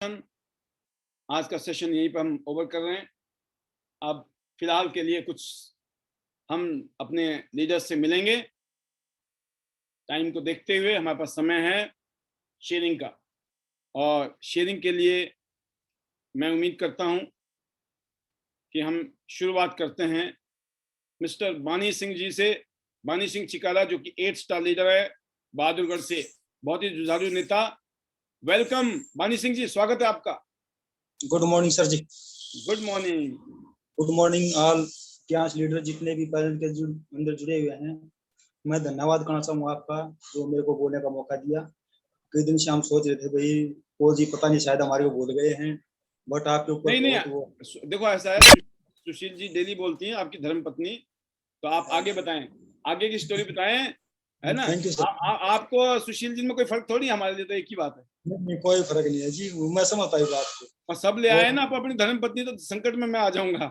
आज का सेशन यहीं पर हम ओवर कर रहे हैं। अब फिलहाल के लिए कुछ हम अपने लीडर्स से मिलेंगे। टाइम को देखते हुए हमारे पास समय है शेयरिंग का, और शेयरिंग के लिए मैं उम्मीद करता हूं कि हम शुरुआत करते हैं मिस्टर बानी सिंह जी से। बानी सिंह चिकाला, जो कि 8 स्टार लीडर है बहादुरगढ़ से, बहुत ही जुझारू नेता। वेलकम बानी सिंह जी, स्वागत है आपका। गुड मॉर्निंग सर जी। Good morning. Good morning all class leader जितने भी पैनल के अंदर जुड़े हुए हैं। मैं धन्यवाद करना चाहूँगा आपका, जो मेरे को बोलने का मौका दिया। कई दिन से हम सोच रहे थे भाई वो जी पता नहीं शायद हमारे को भूल गए हैं, बट आपके ऊपर नहीं, बहुत वो। देखो ऐसा है, सुशील जी डेली बोलती हैं, आपकी धर्मपत्नी। तो आप आगे बताएं, आगे की स्टोरी बताएं, है ना। Thank you sir. आपको सुशील जी में कोई फर्क थोड़ी, हमारे लिए तो एक ही बात है। नहीं, कोई फर्क नहीं है जी, मैं समझता हूँ बात को। और सब ले आए ना आप अपनी धर्मपत्नी, तो संकट में मैं आ जाऊंगा।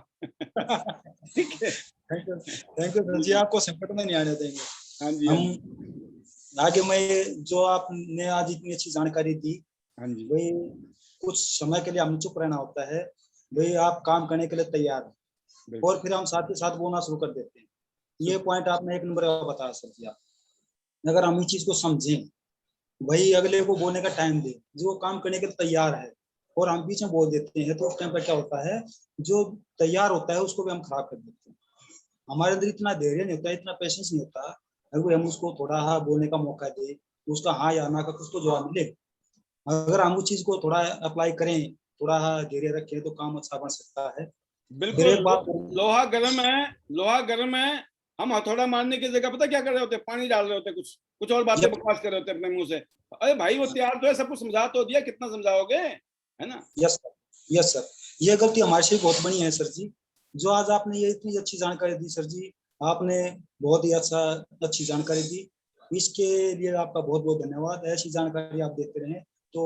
ठीक है, थैंक यू सर जी, आपको संकट में नहीं आने देंगे। हाँ जी, हम आगे मैं जो आपने आज इतनी अच्छी जानकारी दी, हाँ जी, भाई कुछ समय के लिए हम चुप रहना होता है, भाई आप काम करने के लिए तैयार हैं और फिर हम साथ ही साथ बोलना शुरू कर देते हैं। ये पॉइंट आपने एक नंबर का बताया सर जी। अगर हम इस चीज को समझें, भाई अगले को बोलने का टाइम दे, जो काम करने के लिए तैयार है, और हम बीच में बोल देते हैं, तो उस टाइम पर क्या होता है, जो तैयार होता है उसको भी हम खराब कर देते हैं। हमारे अंदर इतना धैर्य नहीं होता, इतना पेशेंस नहीं होता। अगर हम उसको थोड़ा हाँ बोलने का मौका दे, तो उसका हाँ या ना का कुछ तो जवाब मिले। अगर हम उस चीज को थोड़ा अप्लाई करें, थोड़ा धैर्य रखें, तो काम अच्छा बन सकता है। फिर बिल्कुल। एक बात, लोहा गर्म है, लोहा गर्म है। हम हथौड़ा मारने की जगह पता क्या कर रहे होते हैं, पानी डाल रहे होते हैं, कुछ कुछ और बातें बकवास कर रहे होते हैं अपने मुंह से। अरे भाई वो तैयार तो है, सब कुछ समझा तो दिया, कितना समझाओगे, है ना। Yes sir, yes sir. ये गलती हमारे से बहुत बड़ी है सर जी। जो आज आपने ये इतनी अच्छी जानकारी दी सर जी, आपने बहुत ही अच्छी जानकारी दी। इसके लिए आपका बहुत बहुत धन्यवाद। ऐसी जानकारी आप देते रहें तो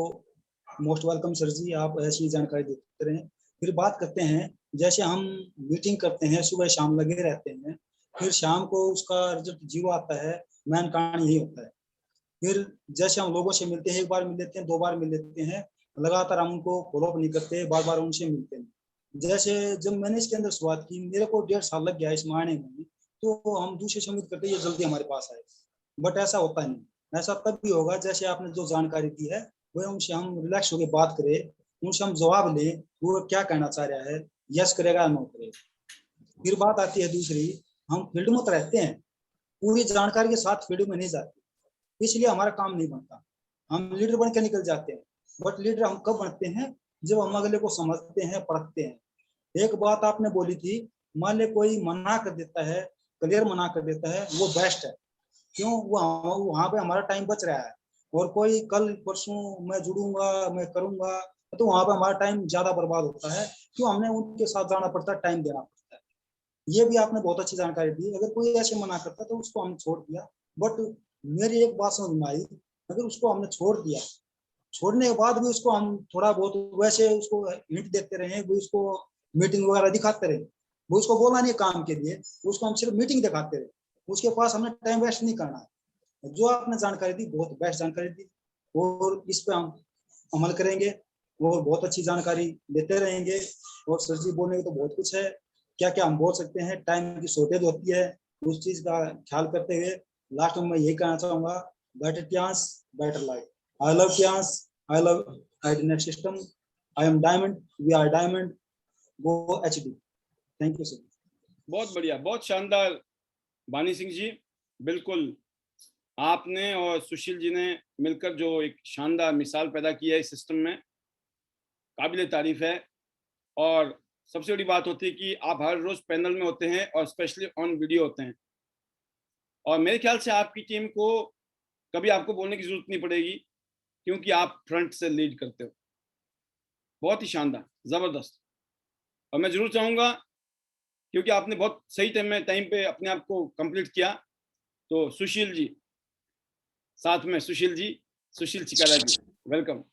मोस्ट वेलकम सर जी, आप ऐसी जानकारी देते रहें। फिर बात करते हैं, जैसे हम मीटिंग करते हैं, सुबह शाम लगे रहते हैं, फिर शाम को उसका रिजल्ट जीरो आता है। मेन कारण यही होता है। फिर जैसे हम लोगों से मिलते हैं, एक बार मिल लेते हैं, 2 बार मिल लेते हैं, लगातार हम उनको फॉलो अप नहीं करते, बार बार उनसे मिलते हैं। जैसे जब मैंने इसके अंदर शुरुआत की, मेरे को 1.5 साल लग गया इस महीने में, तो हम दूसरे से उम्मीद करते ये जल्दी हमारे पास आए, बट ऐसा होता नहीं। ऐसा तब भी होगा जैसे आपने जो जानकारी दी है, वह उनसे हम रिलैक्स होकर बात करें, उनसे हम जवाब लें, वो क्या कहना चाह रहा है, यस करेगा या नो करेगा। फिर बात आती है दूसरी, हम फील्ड में तो रहते हैं, पूरी जानकारी के साथ फील्ड में नहीं जाते, इसलिए हमारा काम नहीं बनता। हम लीडर बन के निकल जाते हैं, बट लीडर हम कब बनते हैं, जब हम अगले को समझते हैं, पढ़ते हैं। एक बात आपने बोली थी, मान ले कोई मना कर देता है, क्लियर मना कर देता है, वो बेस्ट है। क्यों, वो वहां पे हमारा टाइम बच रहा है। और कोई कल परसों मैं जुड़ूंगा, मैं करूंगा, तो वहां पे हमारा टाइम ज्यादा बर्बाद होता है। क्यों, हमने उनके साथ जाना पड़ता है, टाइम देना पड़ता है। ये भी आपने बहुत अच्छी जानकारी दी। अगर कोई ऐसे मना करता तो उसको हमने छोड़ दिया, बट मेरी एक बात समझ में आई, अगर उसको हमने छोड़ दिया, छोड़ने के बाद भी उसको हम थोड़ा बहुत वैसे उसको हिंट देते रहे, वो उसको मीटिंग वगैरह दिखाते रहे, वो उसको बोला नहीं काम के लिए, उसको हम सिर्फ मीटिंग दिखाते रहे, उसके पास हमने टाइम वेस्ट नहीं करना है। जो आपने जानकारी दी, बहुत बेस्ट जानकारी दी, और इस पे हम अमल करेंगे और बहुत अच्छी जानकारी देते रहेंगे। और सर जी बोलने को तो बहुत कुछ है, क्या क्या हम बोल सकते हैं, टाइम की शॉर्टेज होती है, उस चीज का ख्याल करते हुए लास्ट में मैं यही कहना चाहूंगा, better chance better life. I love chance, I love identity system, I am diamond, we are diamond, वो एचडी। Thank you sir. बहुत बढ़िया, बहुत शानदार बानी सिंह जी। बिल्कुल, आपने और सुशील जी ने मिलकर जो एक शानदार मिसाल पैदा की है इस सिस्टम में, काबिले तारीफ है। और सबसे बड़ी बात होती है कि आप हर रोज पैनल में होते हैं और स्पेशली ऑन वीडियो होते हैं, और मेरे ख्याल से आपकी टीम को कभी आपको बोलने की जरूरत नहीं पड़ेगी, क्योंकि आप फ्रंट से लीड करते हो। बहुत ही शानदार, जबरदस्त। और मैं जरूर चाहूंगा, क्योंकि आपने बहुत सही टाइम पे अपने आप को कंप्लीट किया, तो सुशील जी साथ में, Sushil ji, Sushil Chikala ji, welcome.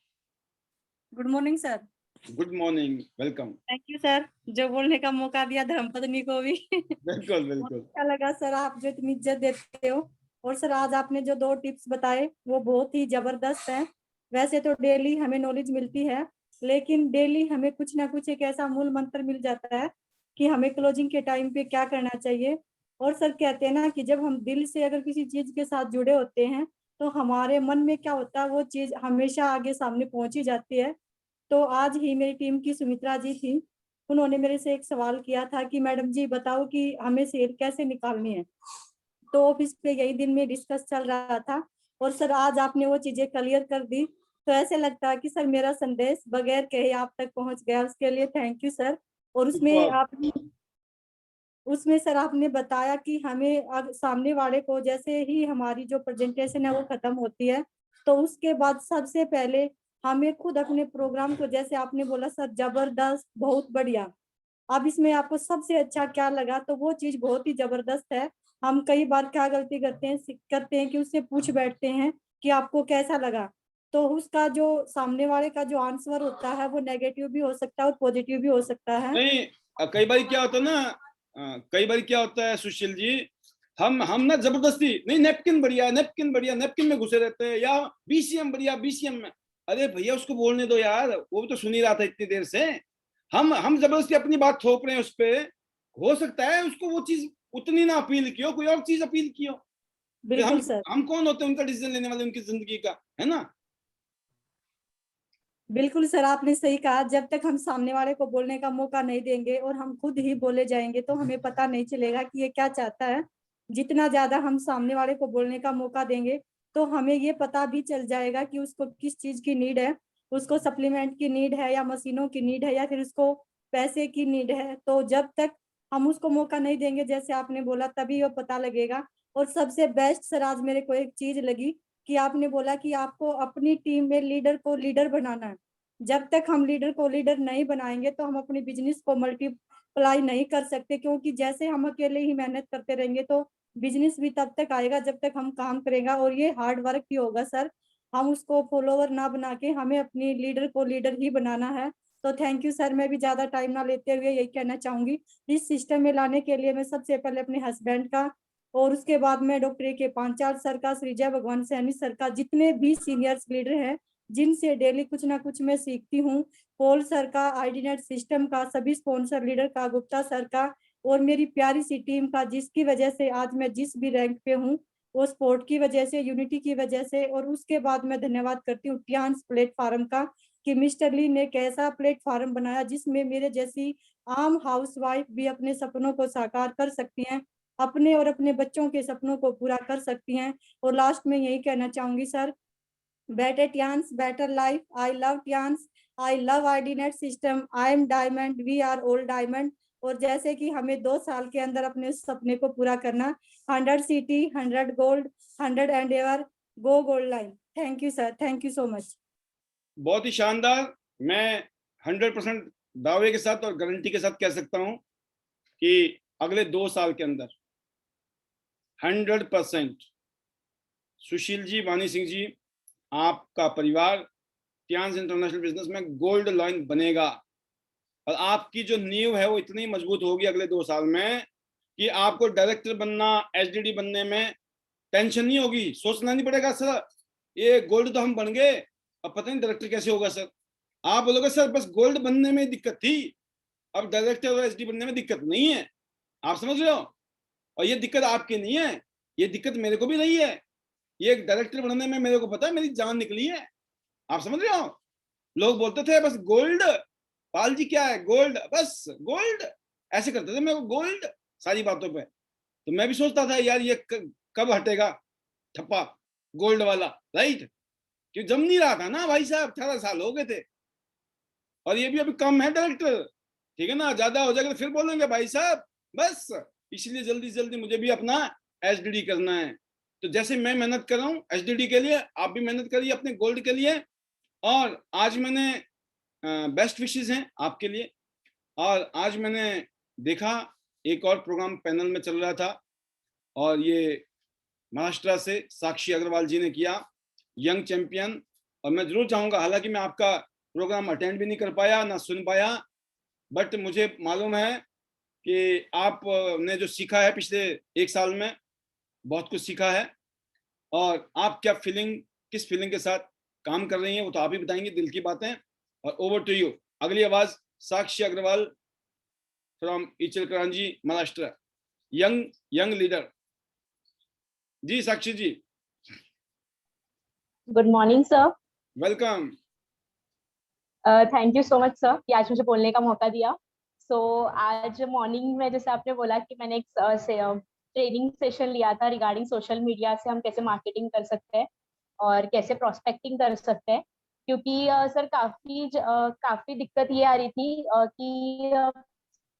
Good morning sir. Good morning, welcome. Thank you sir, जो बोलने का मौका दिया धर्मपत्नी को भी। बिल्कुल बिल्कुल। अच्छा लगा सर, आप जो इतनी इज्जत देते हो। और सर आज आपने जो 2 टिप्स बताए वो बहुत ही जबरदस्त हैं। वैसे तो डेली हमें नॉलेज मिलती है, लेकिन डेली हमें कुछ ना कुछ एक ऐसा मूल मंत्र मिल जाता है कि हमें क्लोजिंग के टाइम पे क्या करना चाहिए। और सर कहते हैं ना कि जब हम दिल से अगर किसी चीज के साथ जुड़े होते हैं तो हमारे मन में क्या होता है वो चीज हमेशा आगे सामने पहुंची जाती है। तो आज ही मेरी टीम की सुमित्रा जी थी, उन्होंने मेरे से एक सवाल किया था कि मैडम जी बताओ कि हमें सेल कैसे निकालनी है। तो ऑफिस पे यही दिन में डिस्कस चल रहा था और सर आज आपने वो चीजें क्लियर कर दी। तो ऐसे लगता है कि सर मेरा संदेश बगैर कहे आप तक पहुंच गया, उसके लिए थैंक यू सर। और सुपर। उसमें सर आपने बताया कि हमें सामने वाले को जैसे ही हमारी जो प्रेजेंटेशन है वो खत्म होती है तो उसके बाद सबसे पहले हमें खुद अपने प्रोग्राम को, जैसे आपने बोला सर जबरदस्त बहुत बढ़िया, अब इसमें आपको सबसे अच्छा क्या लगा, तो वो चीज बहुत ही जबरदस्त है। हम कई बार क्या गलती करते हैं कि उससे पूछ बैठते हैं कि आपको कैसा लगा, तो उसका जो सामने वाले का जो आंसर होता है वो नेगेटिव भी हो सकता है और पॉजिटिव भी हो सकता है। नहीं, कई बार क्या होता है ना, कई बार क्या होता है सुशील जी, हम ना जबरदस्ती, नहीं नेपकिन बढ़िया, नेपकिन बढ़िया, नेपकिन में घुसे रहते हैं, या बीसीएम बढ़िया, बीसीएम में। अरे भैया उसको बोलने दो यार, वो भी तो सुन ही रहा था इतनी देर से। हम जबरदस्ती अपनी बात थोप रहे हैं उस पे। हो सकता है उसको वो चीज उतनी ना अपील की हो, कोई और चीज अपील की हो। फिर बिल्कुल सर। हम कौन होते हैं उनका डिसीजन लेने वाले उनकी जिंदगी का, है ना। बिल्कुल सर आपने सही कहा, जब तक हम सामने वाले को बोलने का मौका नहीं देंगे और हम खुद ही बोले जाएंगे तो हमें पता नहीं चलेगा कि ये क्या चाहता है। जितना ज्यादा हम सामने वाले को बोलने का मौका देंगे तो हमें ये पता भी चल जाएगा कि उसको किस चीज की नीड है, उसको सप्लीमेंट की नीड है या मशीनों की नीड है या फिर उसको पैसे की नीड है। तो जब तक हम उसको मौका नहीं देंगे जैसे आपने बोला तभी वो पता लगेगा। और सबसे बेस्ट सर आज मेरे को एक चीज लगी कि आपने बोला कि आपको अपनी टीम में लीडर को लीडर बनाना है। जब तक हम लीडर को लीडर नहीं बनाएंगे तो हम अपने बिजनेस को मल्टीप्लाई नहीं कर सकते, क्योंकि जैसे हम अकेले ही मेहनत करते रहेंगे तो बिजनेस भी तब तक आएगा जब तक हम काम करेंगे, और ये हार्ड वर्क ही होगा सर। हम उसको फॉलोवर ना बना के हमें अपनी लीडर को लीडर ही बनाना है। तो थैंक यू सर, मैं भी ज्यादा टाइम ना लेते हुए यही कहना चाहूंगी, इस सिस्टम में लाने के लिए मैं सबसे पहले अपने हस्बैंड का और उसके बाद में डॉक्टर के पांचाल सर का, श्री जय भगवान सैनी सर का, जितने भी सीनियर्स लीडर हैं जिनसे डेली कुछ ना कुछ मैं सीखती हूँ, पॉल सर का, आईडीनेट सिस्टम का, सभी स्पॉन्सर लीडर का, गुप्ता सर का, और मेरी प्यारी सी टीम का जिसकी वजह से आज मैं जिस भी रैंक पे हूँ वो स्पोर्ट की वजह से, यूनिटी की वजह से। और उसके बाद मैं धन्यवाद करती हूँ टियान्स प्लेटफार्म का कि मिस्टर ली ने एक ऐसा प्लेटफार्म बनाया जिसमें मेरे जैसी आम हाउसवाइफ भी अपने सपनों को साकार कर सकती हैं, अपने और अपने बच्चों के सपनों को पूरा कर सकती हैं। और लास्ट में यही कहना चाहूंगी sir, better Tians, better life. I love Tians. I love IDNet system. I am diamond. We are all diamond. और जैसे कि हमें 2 साल के अंदर अपने सपने को पूरा करना, 100 city, 100 gold, 100 Endeavour, go gold line. Thank you sir, thank you so much. बहुत ही शानदार। मैं 100% दावे के साथ और गारंटी के साथ कह सकता हूं कि अगले 2 साल के अंदर 100% सुशील जी, वानी सिंह जी, आपका परिवार टियान्स इंटरनेशनल बिजनेस में गोल्ड लाइन बनेगा। और आपकी जो नींव है वो इतनी मजबूत होगी अगले 2 साल में कि आपको डायरेक्टर बनना, एचडीडी बनने में टेंशन नहीं होगी, सोचना नहीं पड़ेगा सर ये गोल्ड तो हम बन गए, अब पता नहीं डायरेक्टर कैसे होगा सर। आप बोलोगे सर बस गोल्ड बनने में दिक्कत थी, अब डायरेक्टर और एचडी बनने में दिक्कत नहीं है। आप समझ रहे हो। और ये दिक्कत आपकी नहीं है, ये दिक्कत मेरे को भी रही है। ये डायरेक्टर बनने में मेरे को पता है मेरी जान निकली है। आप समझ रहे हो। लोग बोलते थे बस गोल्ड, पाल जी क्या है गोल्ड, बस गोल्ड, ऐसे करते थे मेरे को गोल्ड सारी बातों पे। तो मैं भी सोचता था यार ये कब हटेगा ठप्पा गोल्ड वाला, राइट। क्यों जम नहीं रहा था ना भाई साहब, 18 साल हो गए थे। और ये भी अभी कम है डायरेक्टर, ठीक है ना, ज्यादा हो जाएगा तो फिर बोलेंगे भाई साहब बस। इसलिए जल्दी जल्दी मुझे भी अपना एचडीडी करना है। तो जैसे मैं मेहनत कर रहा हूँ एचडीडी के लिए, आप भी मेहनत करिए अपने गोल्ड के लिए। और आज मैंने बेस्ट विशेस हैं आपके लिए। और आज मैंने देखा एक और प्रोग्राम पैनल में चल रहा था और ये महाराष्ट्र से साक्षी अग्रवाल जी ने किया, यंग चैंपियन। और मैं जरूर चाहूंगा, हालांकि मैं आपका प्रोग्राम अटेंड भी नहीं कर पाया ना सुन पाया, बट मुझे मालूम है कि आपने जो सीखा है पिछले 1 साल में बहुत कुछ सीखा है। और आप क्या फीलिंग, किस फीलिंग के साथ काम कर रही हैं वो तो आप ही बताएंगे, दिल की बातें। और ओवर टू यू। अगली आवाज Sakshi Agarwal from Ichalkaranji Maharashtra, young leader. जी Sakshi ji, good morning sir. Welcome. Thank you so much sir कि आज मुझे बोलने का मौका दिया। आज मॉर्निंग में जैसे आपने बोला कि मैंने एक ट्रेनिंग सेशन लिया था रिगार्डिंग सोशल मीडिया से हम कैसे मार्केटिंग कर सकते हैं और कैसे प्रोस्पेक्टिंग कर सकते हैं, क्योंकि सर काफी दिक्कत ये आ रही थी कि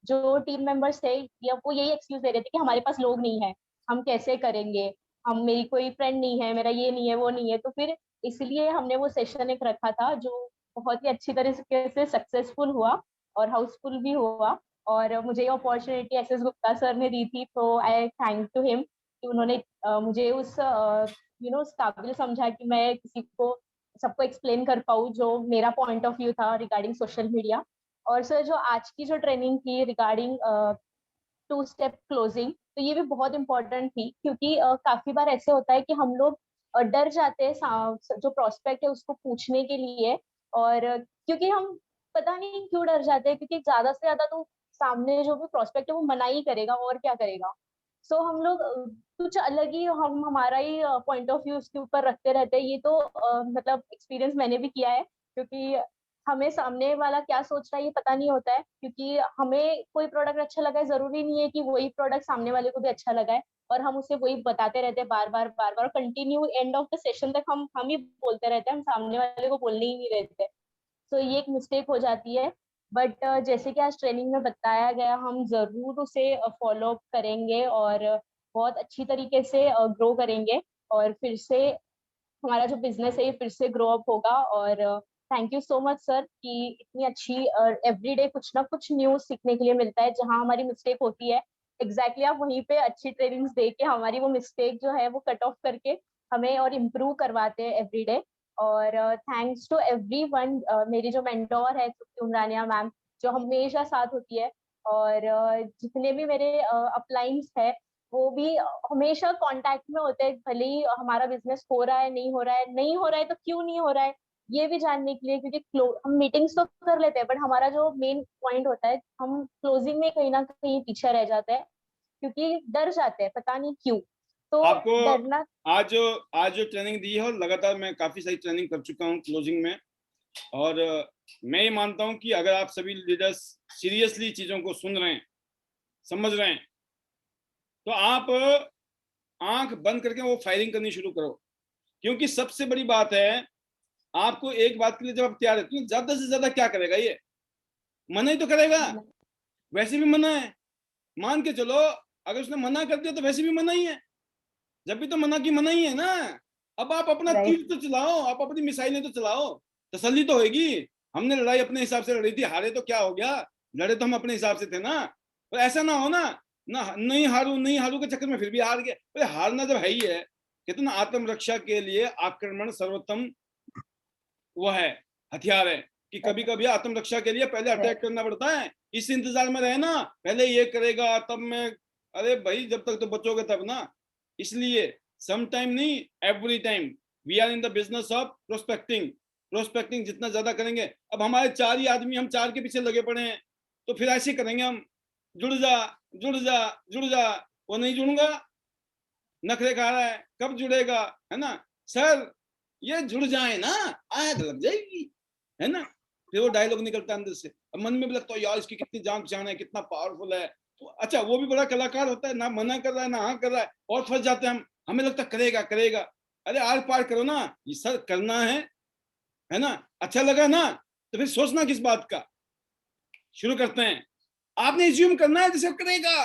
जो टीम मेंबर्स थे या वो यही एक्सक्यूज दे रहे थे कि हमारे पास लोग नहीं है, हम कैसे करेंगे, हम मेरी कोई फ्रेंड नहीं है, मेरा ये नहीं है वो नहीं है। तो फिर इसलिए हमने वो सेशन एक रखा था जो बहुत ही अच्छी तरीके से सक्सेसफुल हुआ और हाउसफुल भी हुआ। और मुझे ये opportunity S S Gupta sir ने दी थी, तो आई थैंक टू हिम कि उन्होंने मुझे उस उस काबिल समझा कि मैं किसी को सबको एक्सप्लेन कर पाऊँ जो मेरा पॉइंट ऑफ व्यू था रिगार्डिंग सोशल मीडिया। और सर जो आज की जो ट्रेनिंग थी रिगार्डिंग 2 स्टेप क्लोजिंग, तो ये भी बहुत इंपॉर्टेंट थी, क्योंकि काफी बार ऐसे होता है कि हम लोग डर जाते हैं जो प्रोस्पेक्ट है उसको पूछने के लिए। और क्योंकि हम पता नहीं क्यों डर जाते हैं, क्योंकि ज्यादा से ज्यादा तो सामने जो भी प्रोस्पेक्ट है वो मना ही करेगा और क्या करेगा। हम लोग कुछ अलग ही हमारा ही पॉइंट ऑफ व्यू उसके ऊपर रखते रहते हैं। ये तो मतलब एक्सपीरियंस मैंने भी किया है, क्योंकि हमें सामने वाला क्या सोच रहा है ये पता नहीं होता है। क्योंकि हमें कोई प्रोडक्ट अच्छा लगा है, जरूरी नहीं है कि वही प्रोडक्ट सामने वाले को भी अच्छा लगा है, और हम उसे वही बताते रहते हैं बार बार continue end of the session तक हम ही बोलते रहते हैं, हम सामने वाले को बोलने ही नहीं रहते। ये एक मिस्टेक हो जाती है। बट जैसे कि आज ट्रेनिंग में बताया गया, हम जरूर उसे फॉलो अप करेंगे और बहुत अच्छी तरीके से ग्रो करेंगे, और फिर से हमारा जो बिजनेस है ये फिर से ग्रो अप होगा। और thank you so much sir कि इतनी अच्छी एवरीडे कुछ ना कुछ न्यूज सीखने के लिए मिलता है। जहां हमारी मिस्टेक होती है एग्जैक्टली आप वहीं पे अच्छी ट्रेनिंग्स दे के हमारी वो मिस्टेक जो है वो कट ऑफ करके हमें और इम्प्रूव करवाते हैं एवरीडे। और थैंक्स टू एवरीवन, मेरी जो मेंटोर है तृप्ति उमरानिया मैम, जो हमेशा साथ होती है। और जितने भी मेरे अपलाइंस है वो भी हमेशा कांटेक्ट में होते हैं, भले ही हमारा बिजनेस हो रहा है नहीं हो रहा है, नहीं हो रहा है तो क्यों नहीं हो रहा है ये भी जानने के लिए। क्योंकि हम मीटिंग्स तो कर लेते हैं, बट हमारा जो मेन पॉइंट होता है हम क्लोजिंग में कहीं ना कहीं पीछे रह जाते हैं, क्योंकि डर जाते हैं पता नहीं क्यों। तो आपको डरना आज जो ट्रेनिंग दी है, और लगातार मैं काफी सारी ट्रेनिंग कर चुका हूँ क्लोजिंग में, और मैं ये मानता हूँ कि अगर आप सभी लीडर्स सीरियसली चीजों को सुन रहे हैं, समझ रहे हैं, तो आप आंख बंद करके वो फायरिंग करनी शुरू करो। क्योंकि सबसे बड़ी बात है, आपको एक बात के लिए जब आप तैयार है तो ज्यादा से ज्यादा क्या करेगा, ये मना ही तो करेगा। वैसे भी मना है, मान के चलो अगर उसने मना कर दिया तो वैसे भी मना ही है, जब भी तो मना की मना ही है ना। अब आप अपना तीर तो चलाओ, आप अपनी मिसाइलें तो चलाओ, तसल्ली तो होगी। हमने लड़ाई अपने हिसाब से लड़ी थी, हारे तो क्या हो गया, लड़े तो हम अपने हिसाब से थे ना। तो ऐसा ना हो ना नहीं हारू के चक्कर में फिर भी हार गए। तो हारना जब है ही है, कहते ना आत्मरक्षा के लिए आक्रमण सर्वोत्तम वो है, हथियार है, कि कभी कभी आत्मरक्षा के लिए पहले अटैक करना पड़ता है। इस इंतजार में रहे ना, पहले ये करेगा तब मैं, अरे भाई जब तक तो बचोगे तब ना। इसलिए सम टाइम नहीं, every time we are in the business of prospecting जितना ज्यादा करेंगे। अब हमारे 4 ही आदमी, हम 4 के पीछे लगे पड़े हैं, तो फिर ऐसे करेंगे हम, जुड़ जा जुड़ जा जुड़ जा, वो नहीं जुड़ूंगा, नखरे खा रहा है, कब जुड़ेगा, है ना सर, ये जुड़ जाए ना, आग लग जाएगी, है ना। फिर वो डायलॉग निकलता है अंदर से, अब मन में भी लगता है यार इसकी कितनी जान पहचान है, कितना पावरफुल है। तो अच्छा, वो भी बड़ा कलाकार होता है ना, मना कर रहा है ना हाँ कर रहा है, और फंस जाते हैं हम, हमें लगता है करेगा करेगा। अरे आर पार करो ना, ये सर करना है ना, अच्छा लगा ना, तो फिर सोचना किस बात का। शुरू करते हैं, आपने एज्यूम करना है जैसे करेगा,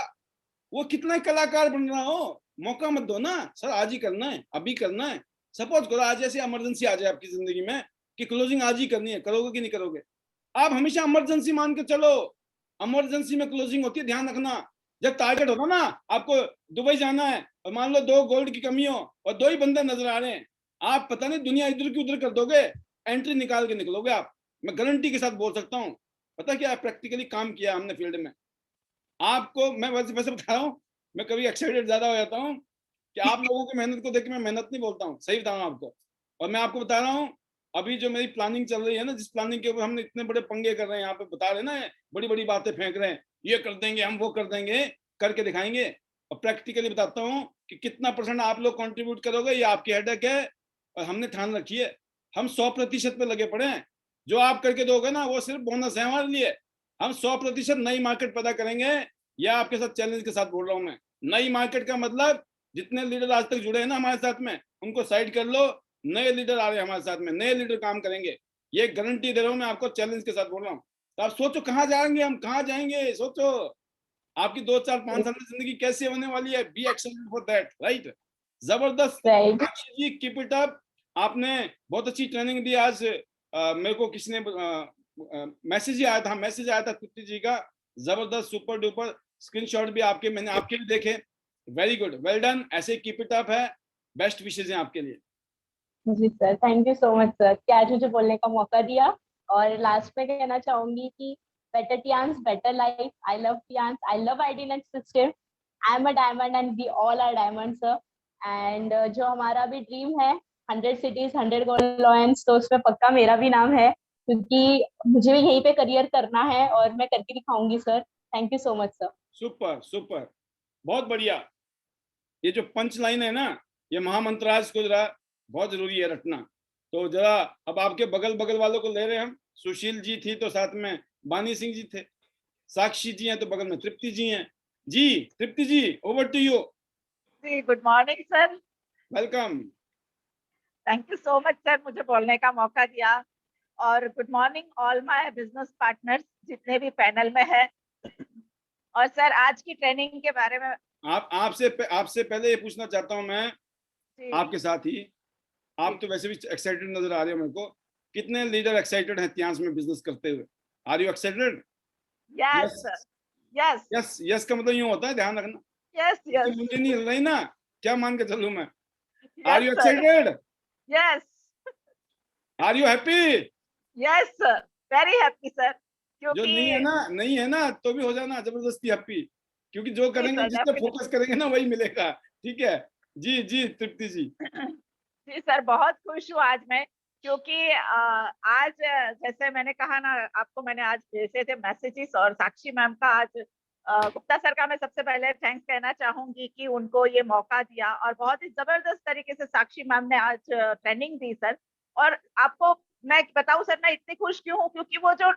वो कितना कलाकार बन रहा हो, मौका मत दो ना सर, आज ही करना है, अभी करना है। सपोज करो आज ऐसी इमरजेंसी आ जाए आपकी जिंदगी में कि क्लोजिंग आज ही करनी है, करोगे कि नहीं करोगे। आप हमेशा इमरजेंसी मान के चलो, इमरजेंसी में क्लोजिंग होती है, ध्यान रखना। जब टारगेट होगा ना, आपको दुबई जाना है और मान लो 2 गोल्ड की कमी हो और 2 ही बंदे नजर आ रहे हैं, आप पता नहीं दुनिया इधर की उधर कर दोगे, एंट्री निकाल के निकलोगे आप। मैं गारंटी के साथ बोल सकता हूँ, पता क्या, प्रैक्टिकली काम किया हमने फील्ड में। आपको मैं वैसे बता रहा हूँ, मैं कभी एक्साइटेड ज्यादा हो जाता हूँ कि आप लोगों की मेहनत को देख के मैं मेहनत नहीं बोलता हूँ, सही बता रहा हूँ आपको। और मैं आपको बता रहा हूँ अभी जो मेरी प्लानिंग चल रही है ना, जिस प्लानिंग के ऊपर हमने इतने बड़े पंगे कर रहे हैं, यहाँ पे बता रहे हैं ना, बड़ी बड़ी बातें फेंक रहे हैं, ये कर देंगे हम, वो कर देंगे, करके दिखाएंगे। और प्रैक्टिकली बताता हूँ कि कितना % आप लोग कंट्रीब्यूट करोगे, ये आपकी हेडेक है। और हमने ध्यान रखी है, हम 100% पे लगे पड़े हैं। जो आप करके दोगे ना, वो सिर्फ बोनस है हमारे लिए। हम 100% नई मार्केट पैदा करेंगे। यह आपके साथ चैलेंज के साथ बोल रहा हूँ मैं। नई मार्केट का मतलब, जितने लीडर आज तक जुड़े हैं ना हमारे साथ में, उनको साइड कर लो। नए लीडर आ रहे हैं हमारे साथ में, नए लीडर काम करेंगे, ये गारंटी दे रहा हूँ मैं आपको, चैलेंज के साथ बोल रहा हूँ। तो आप सोचो कहाँ जाएंगे हम, कहाँ जाएंगे, सोचो आपकी 2, 4, 5 साल की जिंदगी कैसे होने वाली है। Be excited for that, right? जबरदस्त। Right. Sakshi ji, keep it up. आपने बहुत अच्छी ट्रेनिंग दी आज। मेरे को किसी ने मैसेज ही आया था, तृप्ति जी का, जबरदस्त, सुपर डुपर। स्क्रीनशॉट भी आपके, मैंने आपके भी देखे। वेरी गुड, वेल डन, ऐसे कीप इट अप है। बेस्ट विशेष हैं आपके लिए। जी sir, thank you so much sir कि आज मुझे बोलने का मौका दिया। और लास्ट में कहना चाहूंगी कि better Tiens, better life. I love Tiens, I love ID system. I am a diamond and we all are diamond sir. And जो हमारा भी ड्रीम है 100 सिटीज 100 गोल्ड लॉयंस, तो उसमें पक्का मेरा भी नाम है, क्योंकि मुझे भी यहीं पे करियर करना है और मैं करके दिखाऊंगी sir. Thank you so much sir. Super super, बहुत बढ़िया। ये जो पंच लाइन है ना, ये महामंत्र आज को जरा बहुत जरूरी है रटना। तो जरा अब आपके बगल बगल वालों को ले रहे हैं हम। सुशील जी थी तो साथ में बानी सिंह जी थे, साक्षी जी हैं तो बगल में तृप्ति जी हैं। जी Tripti ji, over to you. जी, good morning sir. Welcome. Thank you so much sir, मुझे बोलने का मौका दिया। और good morning all my business partners जितने भी पैनल में है। और सर आज की ट्रेनिंग के बारे में आपसे पहले ये पूछना चाहता हूं मैं, जी, आपके साथ ही, आप तो वैसे भी एक्साइटेड नजर आ रहे हो मेरे को। कितने लीडर एक्साइटेड हैं तियांस में बिजनेस करते हुए? Are you excited? Yes yes. Sir, yes yes, yes का मतलब यूं होता है, ध्यान रखना। यस तो यस मुझे नहीं हिल रही ना, क्या मान के चलूं मैं? Are yes you sir, excited? Yes are you happy? Yes sir, very happy sir, जो क्योंकि नहीं है ना तो भी हो जाना जबरदस्ती हैप्पी, क्योंकि जो जी करेंगे, सर जिस पे डेफिनेटली। फोकस करेंगे ना वही मिलेगा। ठीक है। जी जी तृप्ति जी। जी सर, बहुत खुश हूँ आज मैं, क्योंकि आज जैसे मैंने कहा ना आपको, मैंने आज भेजे थे मैसेजेस, और साक्षी मैम का आज गुप्ता सर का मैं सबसे पहले थैंक्स कहना चाहूंगी कि उनको ये मौका दिया, और बहुत ही जबरदस्त तरीके से साक्षी मैम ने आज ट्रेनिंग दी सर। और आपको मैं बताऊं सर, मैं इतनी खुश क्यों हूँ, क्योंकि वो जो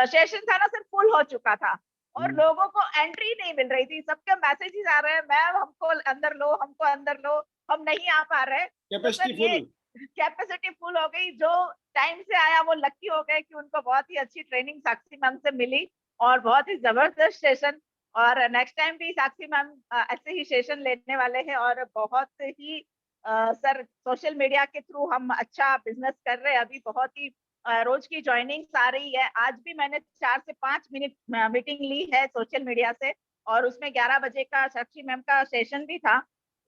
सेशन था ना सर, फुल हो चुका था और लोगों को एंट्री नहीं मिल रही थी। सबके मैसेजेस आ रहे हैं, मैम हमको अंदर लो, हमको अंदर लो, हम नहीं आ पा रहे। तो कैपेसिटी सर ये फुल। कैपेसिटी फुल हो गई। जो टाइम से आया वो लकी हो गए कि उनको बहुत ही अच्छी ट्रेनिंग साक्षी मैम से मिली, और बहुत ही जबरदस्त सेशन। और नेक्स्ट टाइम भी साक्षी मैम ऐसे ही सेशन लेने वाले हैं, और बहुत ही सर सोशल मीडिया के थ्रू हम अच्छा बिजनेस कर रहे हैं अभी। बहुत ही रोज की ज्वाइनिंग्स आ रही है। आज भी मैंने 4 से 5 मिनट मीटिंग ली है सोशल मीडिया से, और उसमें 11 बजे का साक्षी मैम का सेशन भी था।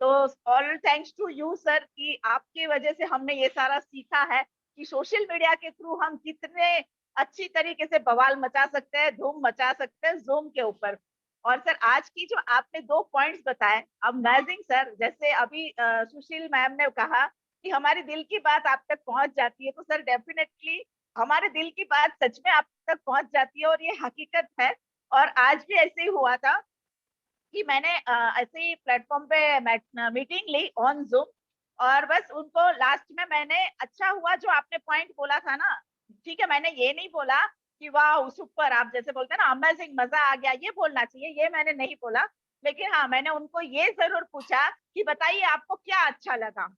तो all thanks to you sir, कि आपकी वजह से हमने ये सारा सीखा है कि सोशल मीडिया के थ्रू हम कितने अच्छी तरीके से बवाल मचा सकते हैं, धूम मचा सकते हैं जूम के ऊपर। और सर आज की जो आपने 2 पॉइंट्स बताए, अमेजिंग सर। जैसे अभी सुशील मैम ने कहा कि हमारी दिल की बात आप तक पहुंच जाती है, तो सर डेफिनेटली हमारे दिल की बात सच में आप तक पहुंच जाती है, और ये हकीकत है। और आज भी ऐसे ही हुआ था कि मैंने ऐसे ही प्लेटफॉर्म पे मीटिंग ली ऑन जूम, और बस उनको लास्ट में मैंने, अच्छा हुआ जो आपने पॉइंट बोला था ना, ठीक है, मैंने ये नहीं बोला कि वाह सुपर, आप जैसे बोलते हैं ना अमेजिंग, मजा आ गया, ये बोलना चाहिए, ये मैंने नहीं बोला। लेकिन हाँ, मैंने उनको ये जरूर पूछा कि बताइए आपको क्या अच्छा लगा।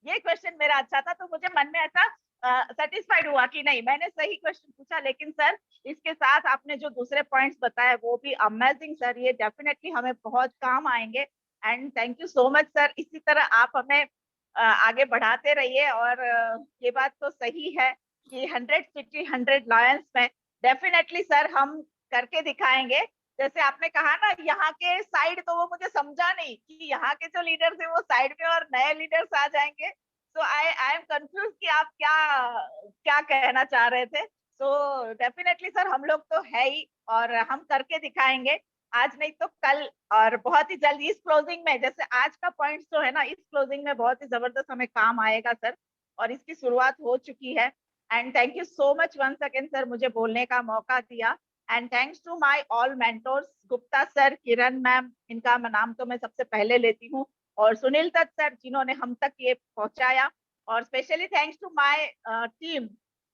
ये क्वेश्चन मेरा अच्छा था, तो मुझे मन में ऐसा सेटिस्फाइड हुआ कि नहीं, मैंने सही क्वेश्चन पूछा। लेकिन सर इसके साथ आपने जो दूसरे पॉइंट्स बताए वो भी अमेजिंग सर, ये डेफिनेटली हमें बहुत काम आएंगे। And thank you so much sir, इसी तरह आप हमें आगे बढ़ाते रहिए। और ये बात तो सही है कि 100 सिटी 100 लायंस में डेफिनेटली सर हम करके दिखाएंगे। जैसे आपने कहा ना यहाँ के साइड, तो वो मुझे समझा नहीं कि यहाँ के जो लीडर्स है वो साइड में और नए लीडर्स आ जाएंगे। तो आई एम कंफ्यूज कि आप क्या क्या कहना चाह रहे थे। सो डेफिनेटली सर हम लोग तो है ही, और हम करके दिखाएंगे, आज नहीं तो कल। और बहुत ही जल्दी इस क्लोजिंग में, जैसे आज का पॉइंट जो है ना, इस क्लोजिंग में बहुत ही जबरदस्त हमें काम आएगा सर, और इसकी शुरुआत हो चुकी है। And thank you so much once again sir, मुझे बोलने का मौका दिया। And thanks to my all mentors, Gupta sir, Kiran ma'am, इनका नाम तो मैं सबसे पहले लेती हूँ, और सुनील दत्त सर जिन्होंने हम तक ये पहुंचाया। और specially thanks to my team,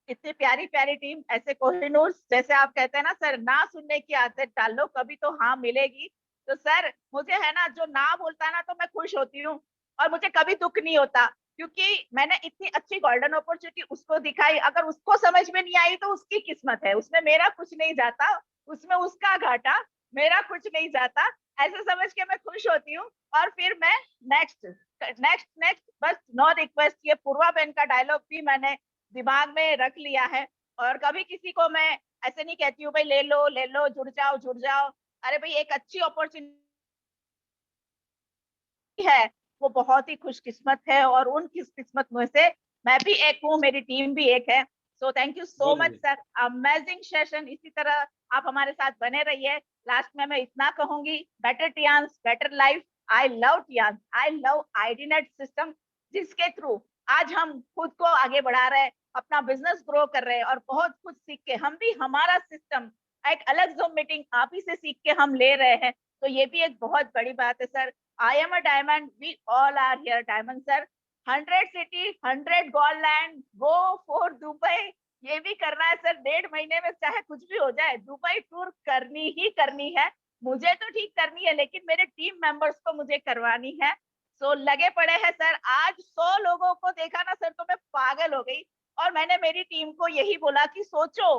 इतनी प्यारी प्यारी टीम, ऐसे कोहिनूर, जैसे आप कहते हैं ना सर, ना सुनने की आदत डाल लो, कभी तो हाँ मिलेगी। तो सर मुझे है ना, जो ना बोलता है ना तो मैं खुश होती हूँ, और मुझे कभी दुख नहीं होता, क्योंकि मैंने इतनी अच्छी गोल्डन अपॉर्चुनिटी उसको दिखाई, अगर उसको समझ में नहीं आई तो उसकी किस्मत है, उसमें मेरा कुछ नहीं जाता, उसमें उसका घाटा, मेरा कुछ नहीं जाता, ऐसे समझ के मैं खुश होती हूँ। और फिर मैं नेक्स्ट नेक्स्ट नेक्स्ट, बस नो रिक्वेस्ट, ये पूर्वा बहन का डायलॉग भी मैंने दिमाग में रख लिया है, और कभी किसी को मैं ऐसे नहीं कहती हूँ भाई ले लो, जुड़ जाओ जुड़ जाओ। अरे भाई, एक अच्छी अपॉर्चुनिटी है, वो बहुत ही खुशकिस्मत है, और उन किस्मत में से मैं भी एक हूँ, मेरी टीम भी एक है। सो थैंक यू सो बहुत मच बढ़िया। सर, अमेजिंग सेशन, इसी तरह आप हमारे साथ बने रहिए। लास्ट में मैं इतना कहूंगी, better Tiens better life, I love Tiens, I love IDNet system, जिसके थ्रू आज हम खुद को आगे बढ़ा रहे हैं, अपना बिजनेस ग्रो कर रहे हैं, और बहुत कुछ सीख के हम भी, हमारा सिस्टम एक अलग जूम मीटिंग आप ही से सीख के हम ले रहे हैं, तो ये भी एक बहुत बड़ी बात है sir. I am a diamond. We all are here diamond, sir. 100 city, 100 gold land. Go for Dubai. ये भी करना है सर, 1.5 महीने में चाहे कुछ भी हो जाए, दुबई टूर करनी ही करनी है। मुझे तो ठीक करनी है, लेकिन मेरे टीम मेंबर्स को मुझे करवानी है। सो लगे पड़े हैं सर। आज 100 लोगों को देखा ना सर, तो मैं पागल हो गई, और मैंने मेरी टीम को यही बोला कि सोचो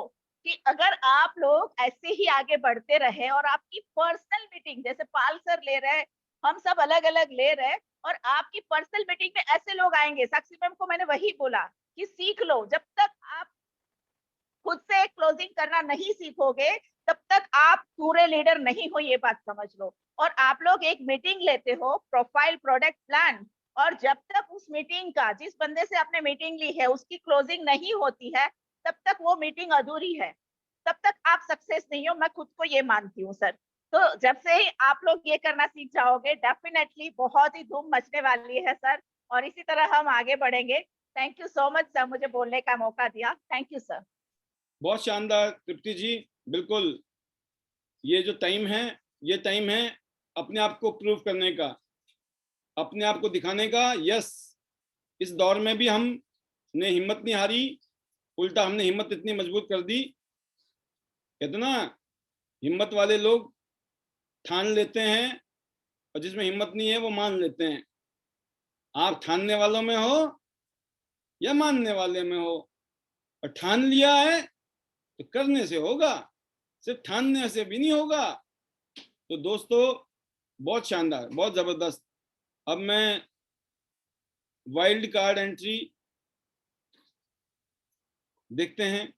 कि अगर आप लोग ऐसे ही आगे बढ़ते रहे, और आपकी पर्सनल मीटिंग जैसे पाल सर ले रहे हैं, हम सब अलग अलग ले रहे हैं, और आपकी पर्सनल मीटिंग में ऐसे लोग आएंगे, साक्षी मैम को मैंने वही बोला कि सीख लो, जब तक आप खुद से क्लोजिंग करना नहीं सीखोगे, तब तक आप पूरे लीडर नहीं हो, ये बात समझ लो। और आप लोग एक मीटिंग लेते हो, प्रोफाइल प्रोडक्ट प्लान, और जब तक उस मीटिंग का, जिस बंदे से आपने मीटिंग ली है, उसकी क्लोजिंग नहीं होती है, तब तक वो मीटिंग अधूरी है, तब तक आप सक्सेस नहीं हो, मैं खुद को ये मानती हूँ सर। तो जब से ही आप लोग ये करना सीख जाओगे, डेफिनेटली बहुत ही धूम मचने वाली है सर, और इसी तरह हम आगे बढ़ेंगे। Thank you so much sir, मुझे बोलने का मौका दिया। Thank you sir. बहुत शानदार तृप्ति जी, बिल्कुल ये जो टाइम है, ये टाइम है अपने आप को प्रूव करने का, अपने आप को दिखाने का। यस, इस दौर में भी हमने हिम्मत नहीं हारी, उल्टा हमने हिम्मत इतनी मजबूत कर दी, कहते ना हिम्मत वाले लोग ठान लेते हैं, और जिसमें हिम्मत नहीं है वो मान लेते हैं। आप ठानने वालों में हो या मानने वाले में हो, और ठान लिया है तो करने से होगा, सिर्फ ठानने से भी नहीं होगा। तो दोस्तों बहुत शानदार, बहुत जबरदस्त। अब मैं वाइल्ड कार्ड एंट्री देखते हैं।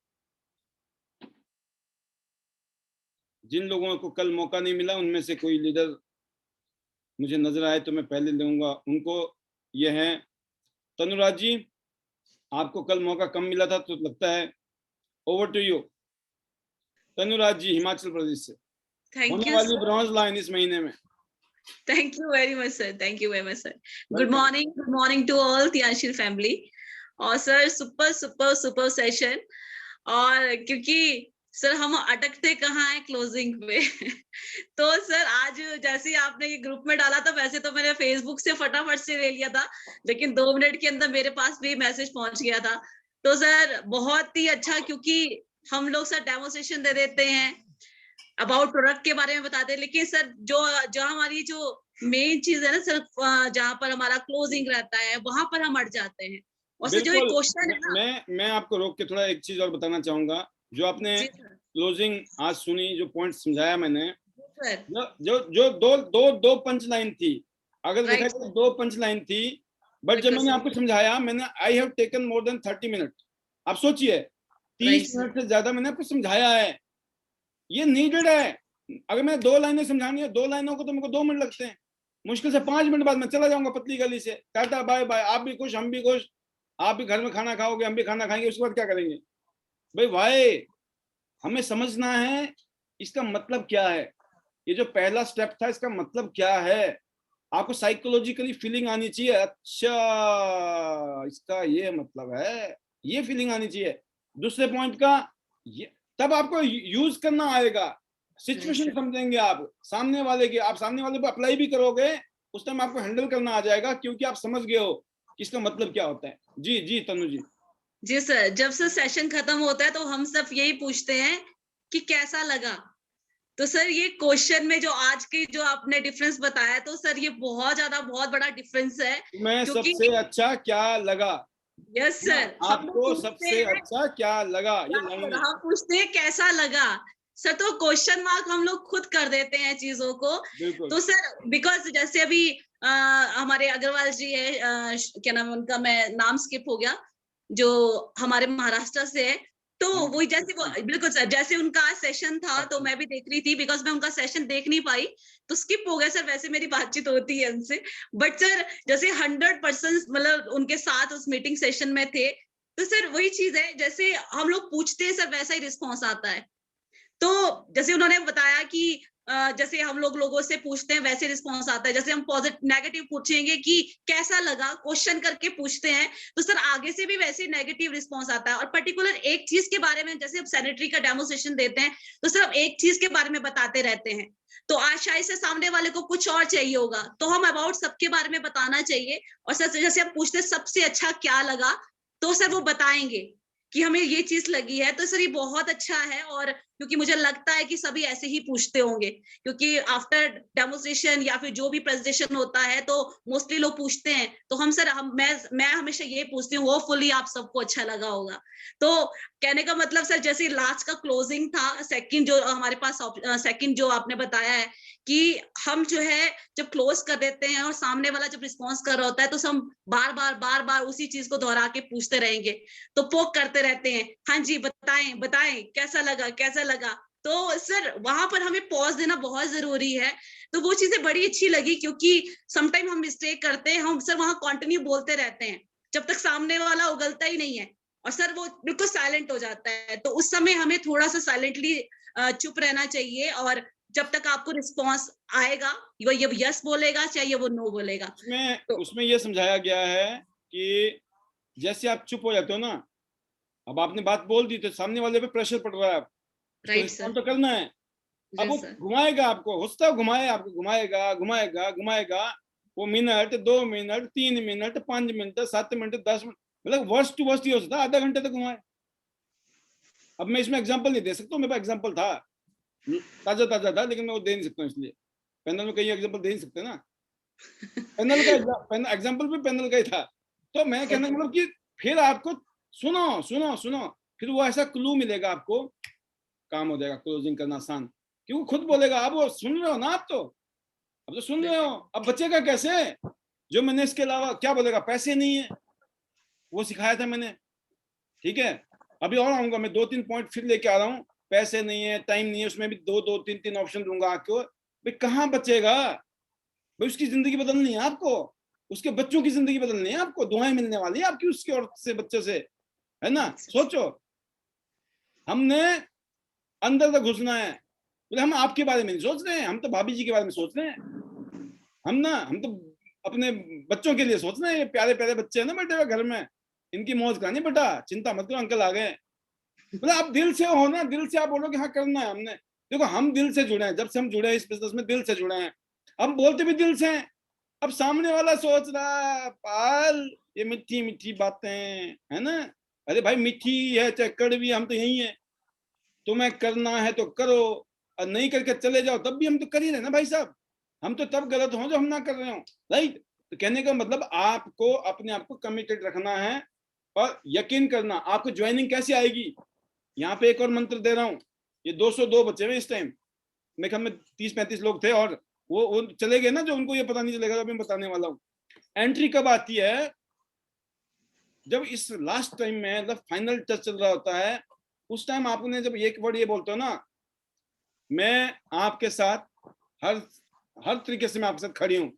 जिन लोगों को कल मौका नहीं मिला, उनमें से कोई लीडर मुझे नजर आए तो मैं पहले लूंगा उनको। ये है तनुराज जी, आपको कल मौका कम मिला था तो लगता है, ओवर टू यू तनुराज जी, हिमाचल प्रदेश से होने वाली ब्रॉन्ज लाइन इस महीने में। Thank you very much, sir. Thank you very much, sir. Good morning to all Tianshil family. और सर सुपर सेशन। और क्योंकि सर हम अटकते कहाँ हैं क्लोजिंग पे तो सर आज जैसे ही आपने ये ग्रुप में डाला था, वैसे तो मैंने फेसबुक से फटाफट से ले लिया था, लेकिन 2 मिनट के अंदर मेरे पास भी मैसेज पहुंच गया था। तो सर बहुत ही अच्छा, क्योंकि हम लोग सर डेमोस्ट्रेशन दे देते हैं, अबाउट प्रोडक्ट के बारे में बताते हैं, लेकिन सर जो हमारी जो मेन चीज है ना सर, जहाँ पर हमारा क्लोजिंग रहता है, वहां पर हम अट जाते हैं। और सर जो क्वेश्चन है ना, मैं आपको रोक के थोड़ा एक चीज और बताना चाहूंगा। जो आपने क्लोजिंग आज सुनी, जो पॉइंट समझाया मैंने, जो दो पंच लाइन थी, अगर देखा तो 2 पंच लाइन थी, बट जब मैंने आपको समझाया, मैंने I have taken more than 30 minute. आप सोचिए, 30 मिनट से ज्यादा मैंने आपको समझाया है, ये नीडेड है। अगर मैं 2 लाइनें समझानी है, 2 लाइनों को तो मेरे को 2 मिनट लगते हैं, मुश्किल से 5 मिनट बाद मैं चला जाऊंगा पतली गली से, टाटा बाय बाय, आप भी खुश हम भी खुश, आप भी घर में खाना खाओगे हम भी खाना खाएंगे, उसके बाद क्या करेंगे भाई हमें समझना है इसका मतलब क्या है। ये जो पहला स्टेप था, इसका मतलब क्या है, आपको साइकोलॉजिकली फीलिंग आनी चाहिए, अच्छा इसका ये मतलब है, ये फीलिंग आनी चाहिए। दूसरे पॉइंट का तब आपको यूज करना आएगा, सिचुएशन Right, समझेंगे आप सामने वाले की, आप सामने वाले पे अप्लाई भी करोगे उस टाइम आपको हैंडल करना आ जाएगा, क्योंकि आप समझ गए हो कि इसका मतलब क्या होता है। जी जी तनु जी। जी सर, जब से सेशन खत्म होता है तो हम सब यही पूछते हैं कि कैसा लगा। तो सर ये क्वेश्चन में जो आज की जो आपने डिफरेंस बताया, तो सर ये बहुत बड़ा डिफरेंस है, मैं क्योंकि सबसे अच्छा क्या लगा, यस सर, हम लोग आपको पूछते सबसे हैं, अच्छा क्या लगा, ये या लाइन फिर है। हम पूछते हैं कैसा लगा। सर तो क्वेश्चन मार्क हम लोग खुद कर देते हैं चीजों को। बिल्कुल तो सर बिकॉज जैसे अभी हमारे अग्रवाल जी है, क्या नाम है उनका, मैं नाम स्किप हो गया, जो हमारे महाराष्ट्र से है, तो हाँ, वही जैसे वो बिल्कुल सर, जैसे उनका आज सेशन था तो अच्छा। मैं भी देख रही थी, बिकॉज मैं उनका सेशन देख नहीं पाई तो स्किप हो गया सर। वैसे मेरी बातचीत होती है उनसे, बट सर जैसे 100% मतलब उनके साथ उस मीटिंग सेशन में थे, तो सर वही चीज है, जैसे हम लोग पूछते हैं सर वैसा ही रिस्पॉन्स आता है। तो जैसे उन्होंने बताया कि जैसे हम लोग लोगों से पूछते हैं वैसे रिस्पॉन्स आता है, जैसे हम पॉजिटिव नेगेटिव पूछेंगे कि कैसा लगा, क्वेश्चन करके पूछते हैं, तो सर आगे से भी वैसे नेगेटिव रिस्पॉन्स आता है। और पर्टिकुलर एक चीज के बारे में, जैसे अब सैनिटरी का डेमोस्ट्रेशन देते हैं तो सर हम एक चीज के बारे में बताते रहते हैं, तो आज शायद से सामने वाले को कुछ और चाहिए होगा, तो हम अबाउट सबके बारे में बताना चाहिए। और सर जैसे हम पूछते हैं सबसे अच्छा क्या लगा, तो सर वो बताएंगे कि हमें ये चीज लगी है, तो सर ये बहुत अच्छा है। और क्योंकि मुझे लगता है कि सभी ऐसे ही पूछते होंगे, क्योंकि आफ्टर डेमोस्ट्रेशन या फिर जो भी प्रेजेंटेशन होता है तो मोस्टली लोग पूछते हैं, तो हम सर मैं हमेशा ये पूछती हूँ, होपफुली आप सबको अच्छा लगा होगा। तो कहने का मतलब सर, जैसे लास्ट का क्लोजिंग था, सेकंड जो हमारे पास सेकंड जो आपने बताया है कि हम जो है जब क्लोज कर देते हैं और सामने वाला जब रिस्पॉन्स कर रहा होता है, तो हम बार बार उसी चीज को दोहरा के पूछते रहेंगे, तो पोक करते रहते हैं, हाँ जी बताएं बताएं कैसा लगा कैसा लगा। तो सर वहां पर हमें पॉज देना बहुत जरूरी है। तो वो चीजें बड़ी अच्छी लगी, क्योंकि समटाइम हम मिस्टेक करते हैं, हम सर वहां कंटिन्यू बोलते रहते हैं जब तक सामने वाला उगलता ही नहीं है, और सर वो बिल्कुल साइलेंट हो जाता है, तो उस समय हमें थोड़ा सा साइलेंटली चुप रहना चाहिए, और जब तक आपको रिस्पॉन्स आएगा, वो ये यस बोलेगा चाहे वो नो बोलेगा। उसमें तो उसमें ये समझाया गया है कि जैसे आप चुप हो जाते हो ना, अब आपने बात बोल दी तो सामने वाले पे प्रेशर पड़ रहा है, उसको राइट रिस्पॉन्ड सर, तो करना है। अब जी वो सर, घुमाएगा आपको, होता घुमाए आपको, घुमाएगा घुमाएगा घुमाएगा, वो minute 2 minute 3 minute 5 minute 7 minute 10 minute, मतलब वर्स्ट टू वर्स्ट ये हो सकता है आधा घंटे तक घुमाए। अब मैं इसमें एग्जांपल नहीं दे सकता हूँ, मेरे पास एग्जांपल था ताजा ताजा था, लेकिन मैं वो दे नहीं सकता हूँ, इसलिए पैनल में कई एग्जांपल दे नहीं सकते ना, पैनल का एग्जांपल भी पैनल का ही था। तो मैं कहने का मतलब कि फिर आपको सुनो सुनो सुनो, फिर वो ऐसा क्लू मिलेगा आपको, काम हो जाएगा, क्लोजिंग करना आसान, क्योंकि खुद बोलेगा। अब वो सुन रहे हो ना, आप तो अब तो सुन रहे हो, अब बचेगा कैसे, जो मैंने इसके अलावा क्या बोलेगा, पैसे नहीं है, वो सिखाया था मैंने, ठीक है। अभी और आऊंगा मैं, 2-3 पॉइंट फिर लेके आ रहा हूँ, पैसे नहीं है, टाइम नहीं है, उसमें भी 2-2 3-3 ऑप्शन दूंगा आपको। भाई कहाँ बचेगा भाई, उसकी जिंदगी बदलनी है आपको, उसके बच्चों की जिंदगी बदलनी है आपको, दुआएं मिलने वाली है आपकी उसके और से बच्चे से, है ना। सोचो, हमने अंदर तक घुसना है, बोले हम आपके बारे में नहीं सोच रहे हैं, हम तो भाभी जी के बारे में सोच रहे हैं, हम तो अपने बच्चों के लिए सोच रहे हैं, ये प्यारे प्यारे बच्चे हैं ना बैठे हुए घर में, इनकी मौज करानी, बेटा चिंता मत करो अंकल आ गए। मतलब आप दिल से हो ना, दिल से आप बोलो कि हाँ करना है हमने। देखो हम दिल से जुड़े हैं, जब से हम जुड़े हैं इस बिजनेस में दिल से जुड़े हैं, हम बोलते भी दिल से हैं। अब सामने वाला सोच रहा पाल ये मीठी मीठी बातें है ना, अरे भाई मीठी है चाहे कड़वी, हम तो यही है, तुम्हें करना है तो करो, और नहीं करके चले जाओ तब भी हम तो कर ही रहे ना भाई साहब, हम तो तब गलत हो जो हम ना कर रहे हो, राइट। तो कहने का मतलब आपको अपने आप को कमिटेड रखना है, और यकीन करना। आपको ज्वाइनिंग कैसे आएगी, यहाँ पे एक और मंत्र दे रहा हूँ, ये 202 बच्चे हुए इस टाइम, मेरे ख्याल में 30-35 लोग थे, और वो चले गए ना, जो उनको ये पता नहीं चलेगा, अभी मैं बताने वाला हूँ। एंट्री कब आती है, जब इस लास्ट टाइम में मतलब फाइनल टच चल रहा होता है, उस टाइम आपने जब एक वर्ड ये बोलते हो ना, मैं आपके साथ हर हर तरीके से मैं आपके साथ खड़ी हूँ,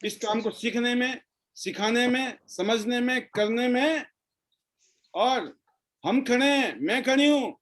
इस काम को सीखने में, सिखाने में, समझने में, करने में, और हम खड़े हैं, मैं खड़ी हूँ,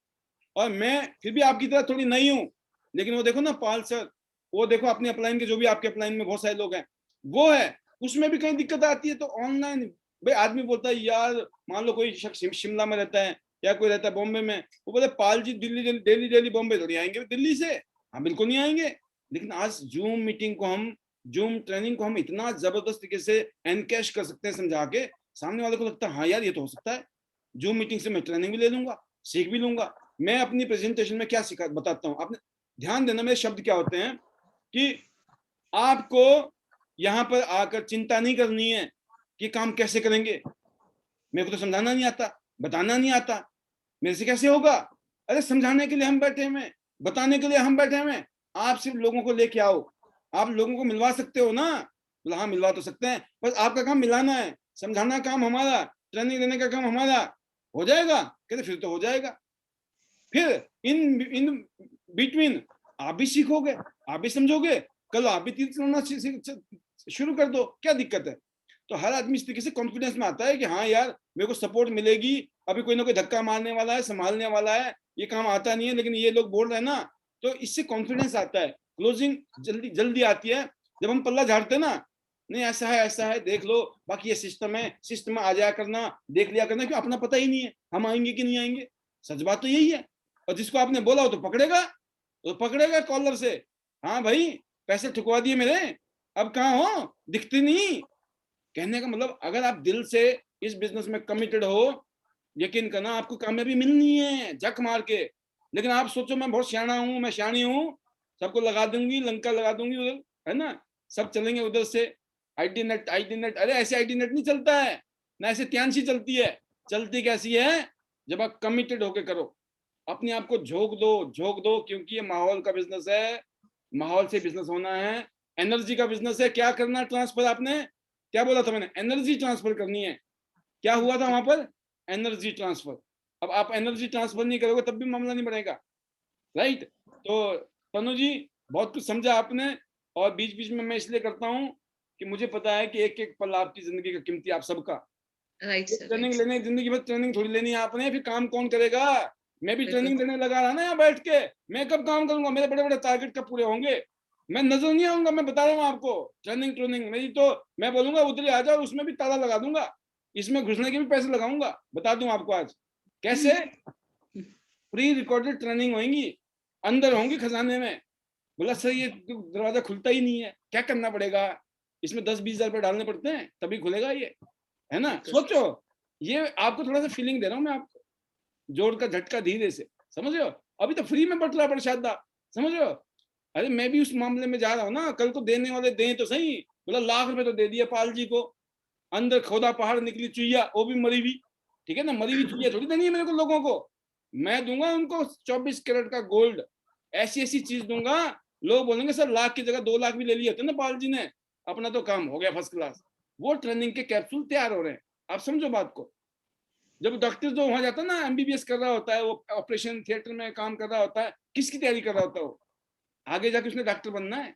और मैं फिर भी आपकी तरह थोड़ी नई हूँ, लेकिन वो देखो ना पाल सर, वो देखो अपनी अपलाइन के, जो भी आपके अपलाइन में बहुत सारे लोग हैं वो है, उसमें भी कहीं दिक्कत आती है। तो ऑनलाइन भाई आदमी बोलता है यार, मान लो कोई शख्स शिमला में रहता है, या कोई रहता है बॉम्बे में, वो बोले पाल जी डेली डेली बॉम्बे थोड़ी आएंगे दिल्ली से, हाँ बिल्कुल नहीं आएंगे। लेकिन आज जूम मीटिंग को हम, जूम ट्रेनिंग को हम इतना जबरदस्त तरीके से एनकैश कर सकते हैं समझा के, सामने वाले को लगता है हाँ यार ये तो हो सकता है। जूम मीटिंग से मैं ट्रेनिंग भी ले लूंगा, सीख भी लूंगा। मैं अपनी प्रेजेंटेशन में क्या सिखा बताता हूँ, आपने ध्यान देना मेरे शब्द क्या होते हैं, कि आपको यहाँ पर आकर चिंता नहीं करनी है कि काम कैसे करेंगे, मेरे को तो समझाना नहीं आता, बताना नहीं आता, मेरे से कैसे होगा। अरे समझाने के लिए हम बैठे हुए, बताने के लिए हम बैठे हुए, आप सिर्फ लोगों को लेके आओ, आप लोगों को मिलवा सकते हो ना, बोला हाँ मिलवा तो सकते हैं, बस आपका काम मिलाना है, समझाना काम हमारा, ट्रेनिंग देने का काम हमारा, हो जाएगा। कहते फिर तो हो जाएगा। फिर इन बिटवीन आप भी सीखोगे, आप भी समझोगे, कल आप भी तीर चलाना शुरू कर दो, क्या दिक्कत है। तो हर आदमी इस तरीके से कॉन्फिडेंस में आता है कि हाँ यार मेरे को सपोर्ट मिलेगी, अभी कोई ना कोई धक्का मारने वाला है, संभालने वाला है, ये काम आता नहीं है लेकिन ये लोग बोल रहे हैं ना, तो इससे कॉन्फिडेंस आता है, क्लोजिंग जल्दी जल्दी आती है। जब हम पल्ला झाड़ते हैं ना, नहीं ऐसा है देख लो, बाकी ये सिस्टम है, सिस्टम में आ जाया करना, देख लिया करना, क्यों अपना पता ही नहीं है हम आएंगे कि नहीं आएंगे। सच बात तो यही है। और जिसको आपने बोला हो तो पकड़ेगा कॉलर से, हाँ भाई पैसे ठुकवा दिए मेरे, अब कहाँ हो, दिखते नहीं। कहने का मतलब अगर आप दिल से इस बिजनेस में कमिटेड हो, यकीन करना आपको कामयाबी मिलनी है झक मार के। लेकिन आप सोचो मैं बहुत सियाना हूँ, मैं सियानी हूँ, सबको लगा दूंगी, लंका लगा दूंगी उधर, है ना, सब चलेंगे उधर से, आईटी नेट। अरे ऐसे आईटी नेट नहीं चलता है ना, ऐसे त्यांशी चलती है। चलती कैसी है, जब आप कमिटेड होके करो, अपने आप को झोंक दो, क्योंकि ये माहौल का बिजनेस है, माहौल से बिजनेस होना है, एनर्जी का बिजनेस है। क्या करना ट्रांसफर, आपने क्या बोला था मैंने, एनर्जी ट्रांसफर करनी है। क्या हुआ था वहां पर, एनर्जी ट्रांसफर। अब आप एनर्जी ट्रांसफर नहीं करोगे तब भी मामला नहीं बनेगा, राइट। तो तनु जी बहुत कुछ समझा आपने, और बीच बीच में मैं इसलिए करता हूँ कि मुझे पता है कि एक एक पल आपकी जिंदगी का कीमती, आप सबका। राइट सर, ट्रेनिंग लेने, जिंदगी भर ट्रेनिंग थोड़ी लेनी है आपने, फिर काम कौन करेगा। मैं भी ट्रेनिंग देने लगा रहा ना यहाँ बैठ के, मैं कब काम करूंगा, मेरे बड़े बड़े टारगेट कब पूरे होंगे, मैं नजर नहीं आऊंगा। मैं बता रहा हूँ आपको, ट्रेनिंग मेरी तो, मैं बोलूंगा उधर ही आ जाओ, उसमें भी ताला लगा दूंगा, इसमें घुसने के भी पैसे लगाऊंगा। बता दूं आपको आज कैसे, प्री रिकॉर्डेड ट्रेनिंग होंगी, अंदर होंगी खजाने में। बोला सर ये दरवाजा खुलता ही नहीं है, क्या करना पड़ेगा, इसमें 10-20 हजार रुपए डालने पड़ते हैं तभी खुलेगा ये, है ना। सोचो, ये आपको थोड़ा सा फीलिंग दे रहा हूँ मैं आपको, जोर का झटका धीरे से, समझ रहे हो। अभी तो फ्री में बट रहा प्रसादा, समझ रहे हो। अरे मैं भी उस मामले में जा रहा हूँ ना, कल को देने वाले दें तो सही। बोला लाख रुपए तो दे दिया पाल जी को, अंदर खोदा पहाड़ निकली चुईया, वो भी मरी हुई, ठीक है ना, मरी हुई चुईया थोड़ी देनी है मेरे को लोगों को। मैं दूंगा उनको 24 कैरेट का गोल्ड, ऐसी ऐसी चीज दूंगा, लोग बोलेंगे सर लाख की जगह 2 लाख भी ले लिए होते ना पाल जी ने, अपना तो काम हो गया फर्स्ट क्लास। वो ट्रेनिंग के कैप्सूल तैयार हो रहे हैं, आप समझो बात को। जब डॉक्टर जो वहां जाता है ना, एमबीबीएस कर रहा होता है, वो ऑपरेशन थिएटर में काम कर रहा होता है, किसकी तैयारी कर रहा होता है वो, आगे जाके उसने डॉक्टर बनना है,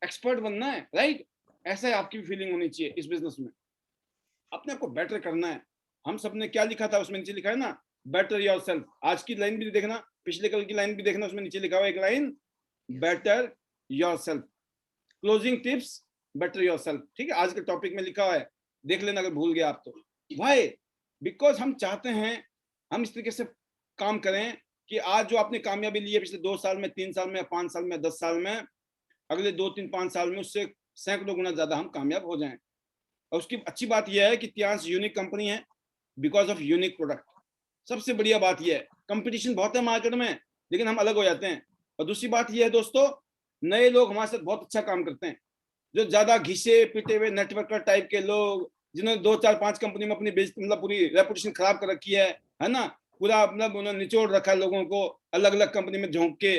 एक्सपर्ट बनना है, राइट। ऐसा ही आपकी भी फीलिंग होनी चाहिए इस बिजनेस में, अपने आप को बेटर करना है। हम सबने क्या लिखा था उसमें, नीचे लिखा है ना, बेटर योरसेल्फ। आज की लाइन भी देखना, पिछले कल की लाइन भी देखना, उसमें नीचे लिखा हुआ एक line, better yourself, closing tips, better yourself, ठीक है। आज के टॉपिक में लिखा हुआ है, देख लेना अगर भूल गया आप तो। वाई, बिकॉज हम चाहते हैं हम इस तरीके से काम करें कि आज जो आपने कामयाबी ली है पिछले 2 साल में, 3 साल में, 5 साल में, 10 साल में, अगले 2-3-5 साल में उससे सैकड़ों गुना ज्यादा हम कामयाब हो जाएं। और उसकी अच्छी बात यह है कि त्यांश यूनिक कंपनी है बिकॉज ऑफ यूनिक प्रोडक्ट। सबसे बढ़िया बात यह है, कंपटीशन बहुत है मार्केट में, लेकिन हम अलग हो जाते हैं। और दूसरी बात यह है दोस्तों, नए लोग हमारे साथ बहुत अच्छा काम करते हैं। जो ज्यादा घिसे पिटे हुए नेटवर्कर टाइप के लोग, जिन्होंने 2-4-5 कंपनी में अपनी मतलब पूरी रेपुटेशन खराब कर रखी है ना, पूरा मतलब उन्होंने निचोड़ रखा है लोगों को, अलग अलग कंपनी में झोंक के,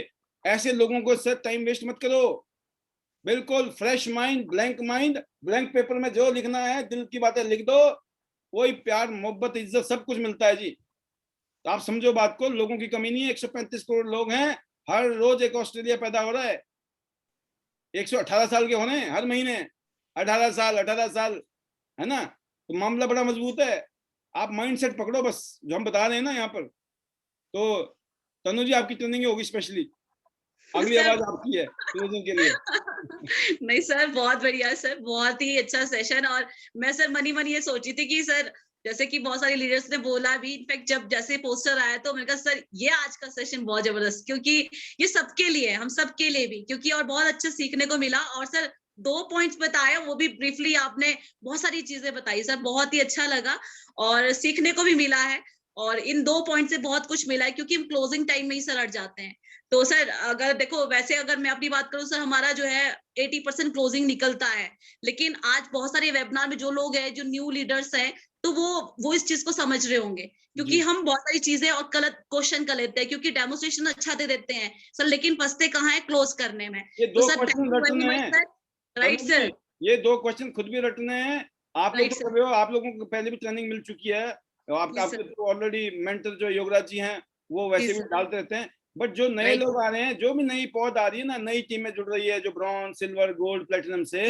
ऐसे लोगों को सर टाइम वेस्ट मत करो। बिल्कुल फ्रेश माइंड, ब्लैंक पेपर में जो लिखना है, दिल की बातें लिख दो, वही प्यार मोहब्बत इज्जत सब कुछ मिलता है जी। तो आप समझो बात को, लोगों की कमी नहीं है। 135 करोड़ लोग हैं, हर रोज एक ऑस्ट्रेलिया पैदा हो रहा है। 118 साल के होने हर महीने, 18 साल, है ना। तो मामला बड़ा मजबूत है। आप माइंडसेट पकड़ो बस, जो हम बता रहे हैं ना यहाँ पर। तो तनु जी आपकी ट्रेनिंग होगी स्पेशली, अगली आवाज आपकी है क्लोजिंग के लिए। नहीं सर, बहुत बढ़िया सर, बहुत ही अच्छा सेशन। और मैं सर मनी ये सोची थी कि सर जैसे कि बहुत सारे लीडर्स ने बोला भी, इनफैक्ट जब जैसे पोस्टर आया तो मैंने कहा सर ये आज का सेशन बहुत जबरदस्त, क्योंकि ये सबके लिए है, हम सबके लिए भी, क्योंकि और बहुत अच्छा सीखने को मिला। और सर 2 पॉइंट्स बताए, वो भी ब्रीफली आपने बहुत सारी चीजें बताई सर, बहुत ही अच्छा लगा और सीखने को भी मिला है। और इन 2 पॉइंट से बहुत कुछ मिला है, क्योंकि हम क्लोजिंग टाइम में ही सर अट जाते हैं। तो सर अगर देखो, वैसे अगर मैं अपनी बात करूं सर, हमारा जो है 80% क्लोजिंग निकलता है, लेकिन आज बहुत सारे वेबिनार में जो लोग हैं, जो न्यू लीडर्स हैं, तो वो इस चीज को समझ रहे होंगे, क्योंकि जी। हम बहुत सारी चीजें और गलत क्वेश्चन कर लेते हैं, क्योंकि डेमोस्ट्रेशन अच्छा दे देते हैं सर, लेकिन फंसते कहाँ है क्लोज करने में। ये तो 2 sir thank question you very रटने मच हैं सर। राइट तनु सर। जी, ये 2 क्वेश्चन खुद भी रटने हैं। आप लोग राइट तो सर। कर रहे हो, आप लोगों को पहले भी ट्रेनिंग मिल चुकी है, और जी आपके सर। तो ऑलरेडी मेंटर जो योगराज जी हैं वो जी वैसे भी सर। डालते रहते हैं। बट जो नए राइट लोग आ रहे हैं, जो भी नई पौध आ रही है ना, नई टीमें जुड़ रही है, जो ब्रॉन्ज, सिल्वर, गोल्ड, प्लेटिनम से,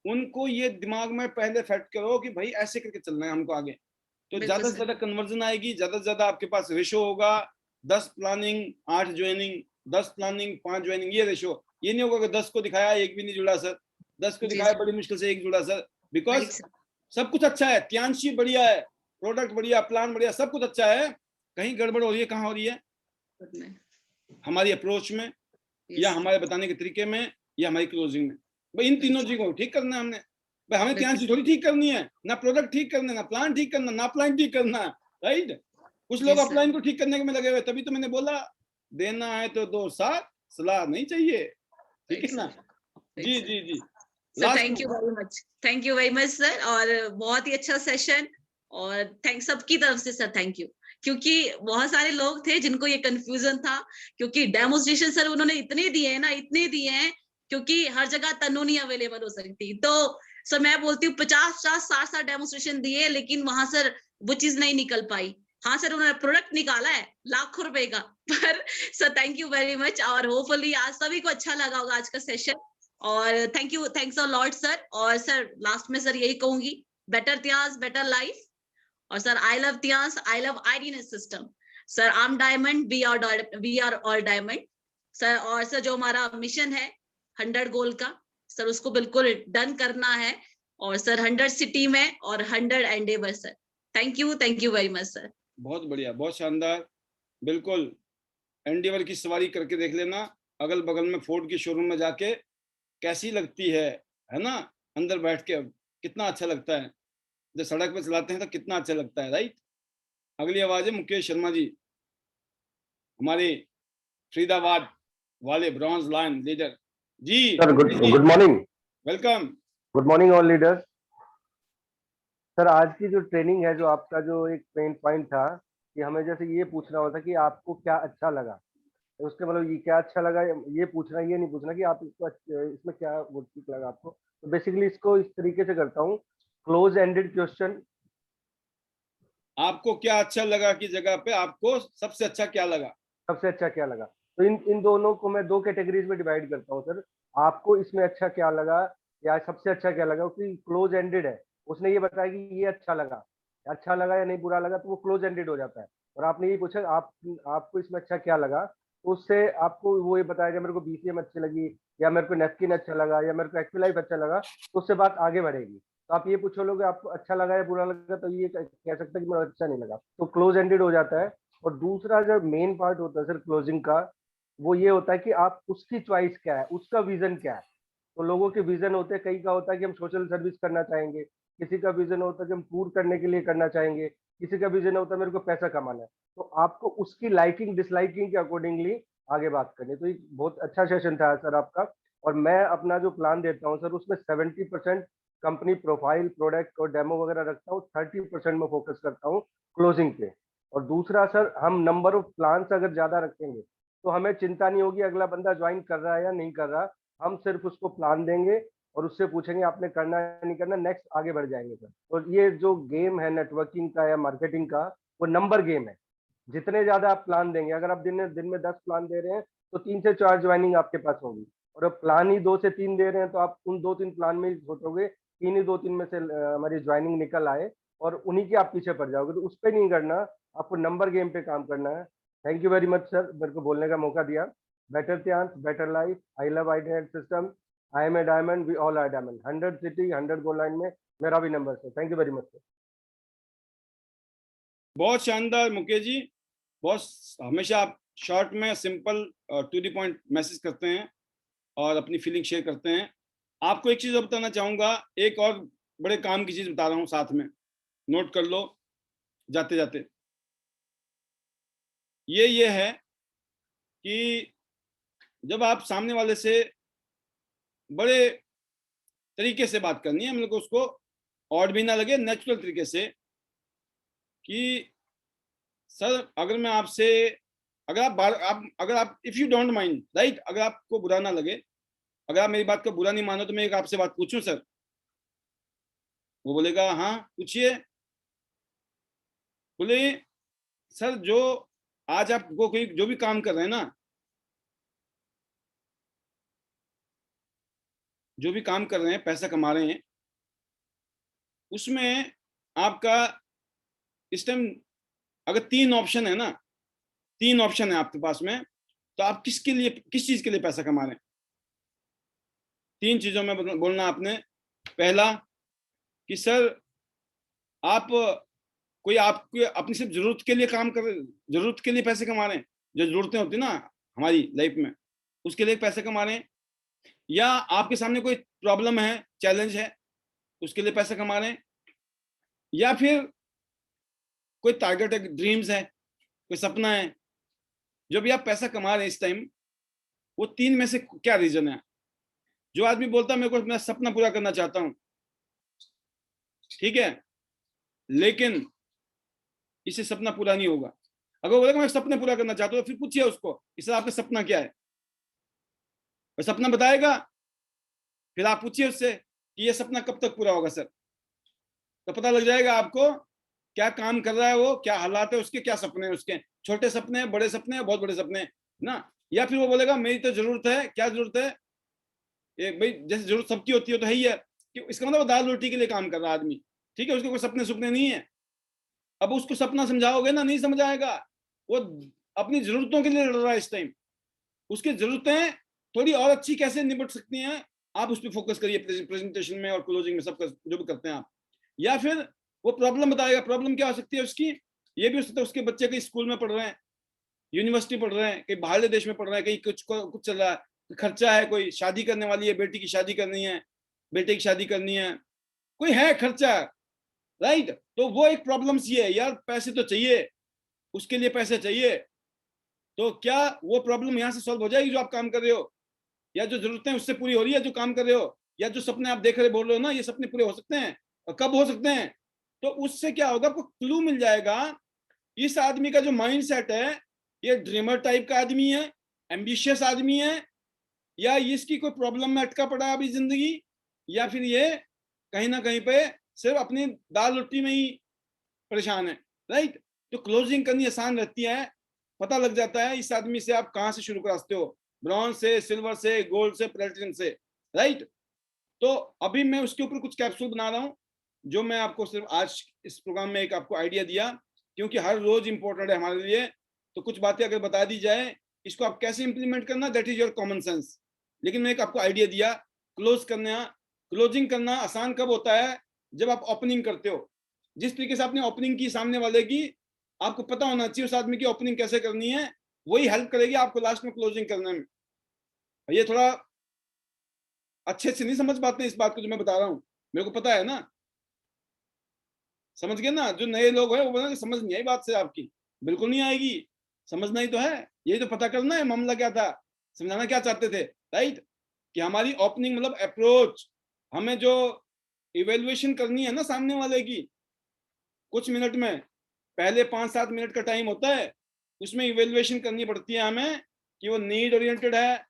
उनको ये दिमाग में पहले सेट करो कि भाई ऐसे करके चलना है हमको आगे। तो बिल्कुल ज्यादा से सर। ज्यादा कन्वर्जन आएगी, ज्यादा से ज्यादा आपके पास रेशो होगा 10 प्लानिंग 8 ज्वाइनिंग, 10 प्लानिंग 5 ज्वाइनिंग, ये रेशो। ये नहीं होगा कि 10 को दिखाया एक भी नहीं जुड़ा सर, 10 को जी दिखाया सर। बड़ी मुश्किल से एक जुड़ा सर। Because right sir. सब कुछ अच्छा है, त्यांशी बढ़िया है, प्रोडक्ट बढ़िया, प्लान बढ़िया, सब कुछ अच्छा है, कहीं गड़बड़ हो रही है, कहाँ हो रही है? हमारी अप्रोच में, या यस हमारे बताने के तरीके में, या हमारी क्लोजिंग में। भाई इन तीनों चीजों को ठीक करना है हमने। भाई हमें त्यांशी थोड़ी ठीक करनी है, ना प्रोडक्ट ठीक करना, ना प्लान ठीक करना, ना अपलाइन ठीक करना, राइट? कुछ लोग जी सर। अपलाइन को ठीक करने में लगे हुए, तभी तो मैंने बोला देना है तो दो साथ, सलाह नहीं चाहिए, ठीक राइट है ना? सर। जी जी जी। Sir last thank you very much, thank you very much sir, और बहुत ही अच्छा सेशन, और थैंक सबकी तरफ से सर, थैंक यू। क्योंकि बहुत सारे लोग थे जिनको ये कंफ्यूजन था, क्योंकि डेमोन्स्ट्रेशन सर उन्होंने इतने दिए हैं ना, इतने दिए हैं, क्योंकि हर जगह तनु नहीं अवेलेबल हो सकती। तो सर मैं बोलती हूँ 50-50 60 डेमोन्स्ट्रेशन दिए, लेकिन वहां सर वो चीज नहीं निकल पाई। हाँ सर, उन्होंने प्रोडक्ट निकाला है लाखों रुपए का, पर sir thank you very much, और होपफुली आज सभी को अच्छा लगा होगा आज का सेशन, और थैंक्स अ लॉट सर। और सर लास्ट में सर यही कहूंगी, बेटर त्यास बेटर लाइफ, और sir I love Tiens, I love IDNet system. Sir I am diamond, we are all diamond sir. और सर जो हमारा मिशन है 100 गोल का सर, उसको बिल्कुल डन करना है, और सर 100 सिटी में और 100 Endeavour sir. Thank you very much sir. बहुत बढ़िया, बहुत शानदार। बिल्कुल एंडीवर की सवारी करके देख लेना, अगल बगल में फोर्ड की शोरूम में जाके, कैसी लगती है ना? अंदर बैठ के कितना अच्छा लगता है, जब सड़क पे चलाते हैं तो कितना अच्छा लगता है, राइट? अगली आवाज है मुकेश शर्मा जी, हमारे फरीदाबाद वाले ब्रॉन्ज लाइन लीडर जी। Sir good morning. Welcome. Good morning all leaders. Sir आज की जो ट्रेनिंग है, जो आपका जो एक मेन पॉइंट था कि हमें जैसे ये पूछना होता कि आपको क्या अच्छा लगा, तो उसके मतलब ये क्या अच्छा लगा ये पूछना, ये नहीं पूछना कि आप इसको इसमें क्या वो ठीक लगा आपको। तो बेसिकली इसको इस तरीके से करता हूँ, क्लोज एंडेड क्वेश्चन। आपको क्या अच्छा लगा की जगह पे आपको सबसे अच्छा क्या लगा? सबसे अच्छा क्या लगा, तो इन दोनों को मैं 2 कैटेगरीज में डिवाइड करता हूँ सर। आपको इसमें अच्छा क्या लगा या सबसे अच्छा क्या लगा, क्योंकि क्लोज एंडेड है, उसने ये बताया कि ये अच्छा लगा या नहीं बुरा लगा, तो वो क्लोज एंडेड हो जाता है। और आपने ये पूछा आपको इसमें अच्छा क्या लगा, तो उससे आपको वो ये बताया मेरे को बीसीएम अच्छी लगी, या मेरे को नेपकिन अच्छा लगा, या मेरे को एक्टिलाइफ अच्छा लगा, तो उससे बात आगे बढ़ेगी। तो आप ये पूछो लोगे आपको अच्छा लगा या बुरा लगा, तो ये कह सकते हैं कि मुझे अच्छा नहीं लगा, तो क्लोज एंडेड हो जाता है। और दूसरा जो मेन पार्ट होता है सर क्लोजिंग का, वो ये होता है कि आप उसकी चॉइस क्या है, उसका विजन क्या है। तो लोगों के विजन होते हैं, कई का होता है कि हम सोशल सर्विस करना चाहेंगे, किसी का विजन होता है कि हम टूर करने के लिए करना चाहेंगे, किसी का विजन होता है मेरे को पैसा कमाना है। तो आपको उसकी लाइकिंग डिसलाइकिंग के अकॉर्डिंगली आगे बात करनी। तो एक बहुत अच्छा सेशन था सर आपका। और मैं अपना जो प्लान देता हूँ सर, उसमें 70% कंपनी प्रोफाइल, प्रोडक्ट और डेमो वगैरह रखता हूँ, 30% में फोकस करता हूँ क्लोजिंग पे। और दूसरा सर, हम नंबर ऑफ प्लान्स अगर ज्यादा रखेंगे तो हमें चिंता नहीं होगी अगला बंदा ज्वाइन कर रहा है या नहीं कर रहा। हम सिर्फ उसको प्लान देंगे और उससे पूछेंगे आपने करना है नहीं करना, नेक्स्ट आगे बढ़ जाएंगे सर। और ये जो गेम है नेटवर्किंग का या मार्केटिंग का, वो नंबर गेम है। जितने ज्यादा आप प्लान देंगे, अगर आप दिन में 10 प्लान दे रहे हैं तो 3 से 4 ज्वाइनिंग आपके पास होगी। और अब प्लान ही 2 से 3 दे रहे हैं तो आप उन 2-3 प्लान में ही सोचोगे 3 ही 2-3 में से हमारी ज्वाइनिंग निकल आए, और उन्हीं के आप पीछे पड़ जाओगे। तो उस पर नहीं करना, आपको नंबर गेम पे काम करना है। Thank you very much sir, मेरे को बोलने का मौका दिया। Better chance better life, I love idea system, I am a diamond, we all are diamond. 100 city 100 goal line में मेरा भी number sir. Thank you very much sir. बहुत शानदार मुकेश जी, बहुत हमेशा आप शॉर्ट में simple to the point message करते हैं और अपनी फीलिंग शेयर करते हैं। आपको एक चीज और बताना चाहूंगा, एक और बड़े काम की चीज बता रहा हूँ साथ में, नोट कर लो जाते जाते। ये है कि जब आप सामने वाले से बड़े तरीके से बात करनी है, मतलब उसको ऑड भी ना लगे, नेचुरल तरीके से, कि सर अगर मैं आपसे, अगर आप if you don't mind, right, अगर आपको बुरा ना लगे, अगर आप मेरी बात का बुरा नहीं मानो तो मैं एक आपसे बात पूछूं सर? वो बोलेगा हाँ पूछिए। बोले सर जो आज आप वो कोई जो भी काम कर रहे हैं ना, जो भी काम कर रहे हैं, पैसा कमा रहे हैं, उसमें आपका इस टाइम अगर 3 ऑप्शन है ना, 3 ऑप्शन है आपके पास में, तो आप किसके लिए, किस चीज के लिए पैसा कमा रहे हैं? 3 चीजों में बोलना आपने। पहला कि सर आप कोई आपके अपनी सिर्फ जरूरत के लिए काम कर रहे, जरूरत के लिए पैसे कमा रहे हैं, जो जरूरतें होती है ना हमारी लाइफ में, उसके लिए पैसे कमा रहे हैं, या आपके सामने कोई प्रॉब्लम है, चैलेंज है, उसके लिए पैसे कमा रहे हैं, या फिर कोई टारगेट है, ड्रीम्स है, कोई सपना है, जो भी आप पैसा कमा रहे हैं इस टाइम, वो 3 में से क्या रीजन है? जो आदमी बोलता है मेरे को अपना सपना पूरा करना चाहता हूं, ठीक है, लेकिन इससे सपना पूरा नहीं होगा। अगर वो बोलेगा मैं सपना पूरा करना चाहता हूं, तो फिर पूछिए उसको इससे आपका सपना क्या है, वो सपना बताएगा, फिर आप पूछिए उससे कि ये सपना कब तक पूरा होगा सर, तो पता लग जाएगा आपको क्या काम कर रहा है वो, क्या हालात है उसके, क्या सपने हैं उसके, छोटे सपने हैं, बड़े सपने हैं, बहुत बड़े सपने हैं ना। या फिर वो बोलेगा मेरी तो जरूरत है, क्या जरूरत है, ये भाई जैसे जरूरत सबकी होती है तो है ही है, कि इसका मतलब दाल रोटी के लिए काम कर रहा आदमी, ठीक है, उसके कोई सपने सुपने नहीं है। अब उसको सपना समझाओगे ना, नहीं समझ आएगा, वो अपनी जरूरतों के लिए लड़ रहा है इस टाइम, उसकी जरूरतें थोड़ी और अच्छी कैसे निपट सकती हैं, आप उस पर फोकस करिए प्रेजेंटेशन में और क्लोजिंग में, सब जो भी करते हैं आप। या फिर वो प्रॉब्लम बताएगा, प्रॉब्लम क्या हो सकती है उसकी, ये भी हो सकता है उसके बच्चे कहीं स्कूल में पढ़ रहे हैं, यूनिवर्सिटी पढ़ रहे हैं, कहीं बाहर देश में पढ़ रहे हैं, कहीं कुछ चल रहा है, खर्चा है, कोई शादी करने वाली है, बेटी की शादी करनी है, बेटे की शादी करनी है, कोई है खर्चा, राइट, तो वो एक प्रॉब्लम सी है यार, पैसे तो चाहिए, उसके लिए पैसे चाहिए, तो क्या वो प्रॉब्लम यहाँ से सॉल्व हो जाएगी जो आप काम कर रहे हो, या जो जरूरतें उससे पूरी हो रही है जो काम कर रहे हो, या जो सपने आप देख रहे बोल रहे हो ना, ये सपने पूरे हो सकते हैं और कब हो सकते हैं, तो उससे क्या होगा, आपको क्लू मिल जाएगा इस आदमी का जो माइंड सेट है, ये ड्रीमर टाइप का आदमी है, एम्बिशियस आदमी है, या इसकी कोई प्रॉब्लम में अटका पड़ा है अभी जिंदगी, या फिर ये कहीं ना कहीं पे सिर्फ अपनी दाल रोटी में ही परेशान है, राइट। तो क्लोजिंग करनी आसान रहती है, पता लग जाता है इस आदमी से आप कहाँ से शुरू कर सकते हो, ब्रॉन्ज से, सिल्वर से, गोल्ड से, प्लेटिनम से, राइट। तो अभी मैं उसके ऊपर कुछ कैप्सूल बना रहा हूँ, जो मैं आपको सिर्फ आज इस प्रोग्राम में एक आपको आइडिया दिया, क्योंकि हर रोज इंपॉर्टेंट है हमारे लिए, तो कुछ बातें अगर बता दी जाए, इसको आप कैसे इंप्लीमेंट करना, that is your common sense, लेकिन मैं एक आपको आइडिया दिया। क्लोजिंग करना आसान कब होता है, जब आप ओपनिंग करते हो, जिस तरीके से आपने ओपनिंग की सामने वाले की, आपको पता होना चाहिए उस आदमी की ओपनिंग कैसे करनी है, वही हेल्प करेगी आपको लास्ट में क्लोजिंग करने में। ये थोड़ा अच्छे से नहीं समझ पाते इस बात को जो मैं बता रहा हूँ, मेरे को पता है ना, समझ गए ना, जो नए लोग हैं वो बोलेंगे समझ नहीं आई बात से आपकी, बिल्कुल नहीं आएगी, समझना ही तो है, यही तो पता करना है मामला क्या था, समझाना क्या चाहते थे, राइट, कि हमारी ओपनिंग मतलब अप्रोच, हमें जो इवेल्युएशन करनी है ना सामने वाले की, कुछ मिनट में, पहले 5-7 मिनट का टाइम होता है, उसमें इवेल्युएशन करनी पड़ती है हमें कि वो नीड ओरिएंटेड है,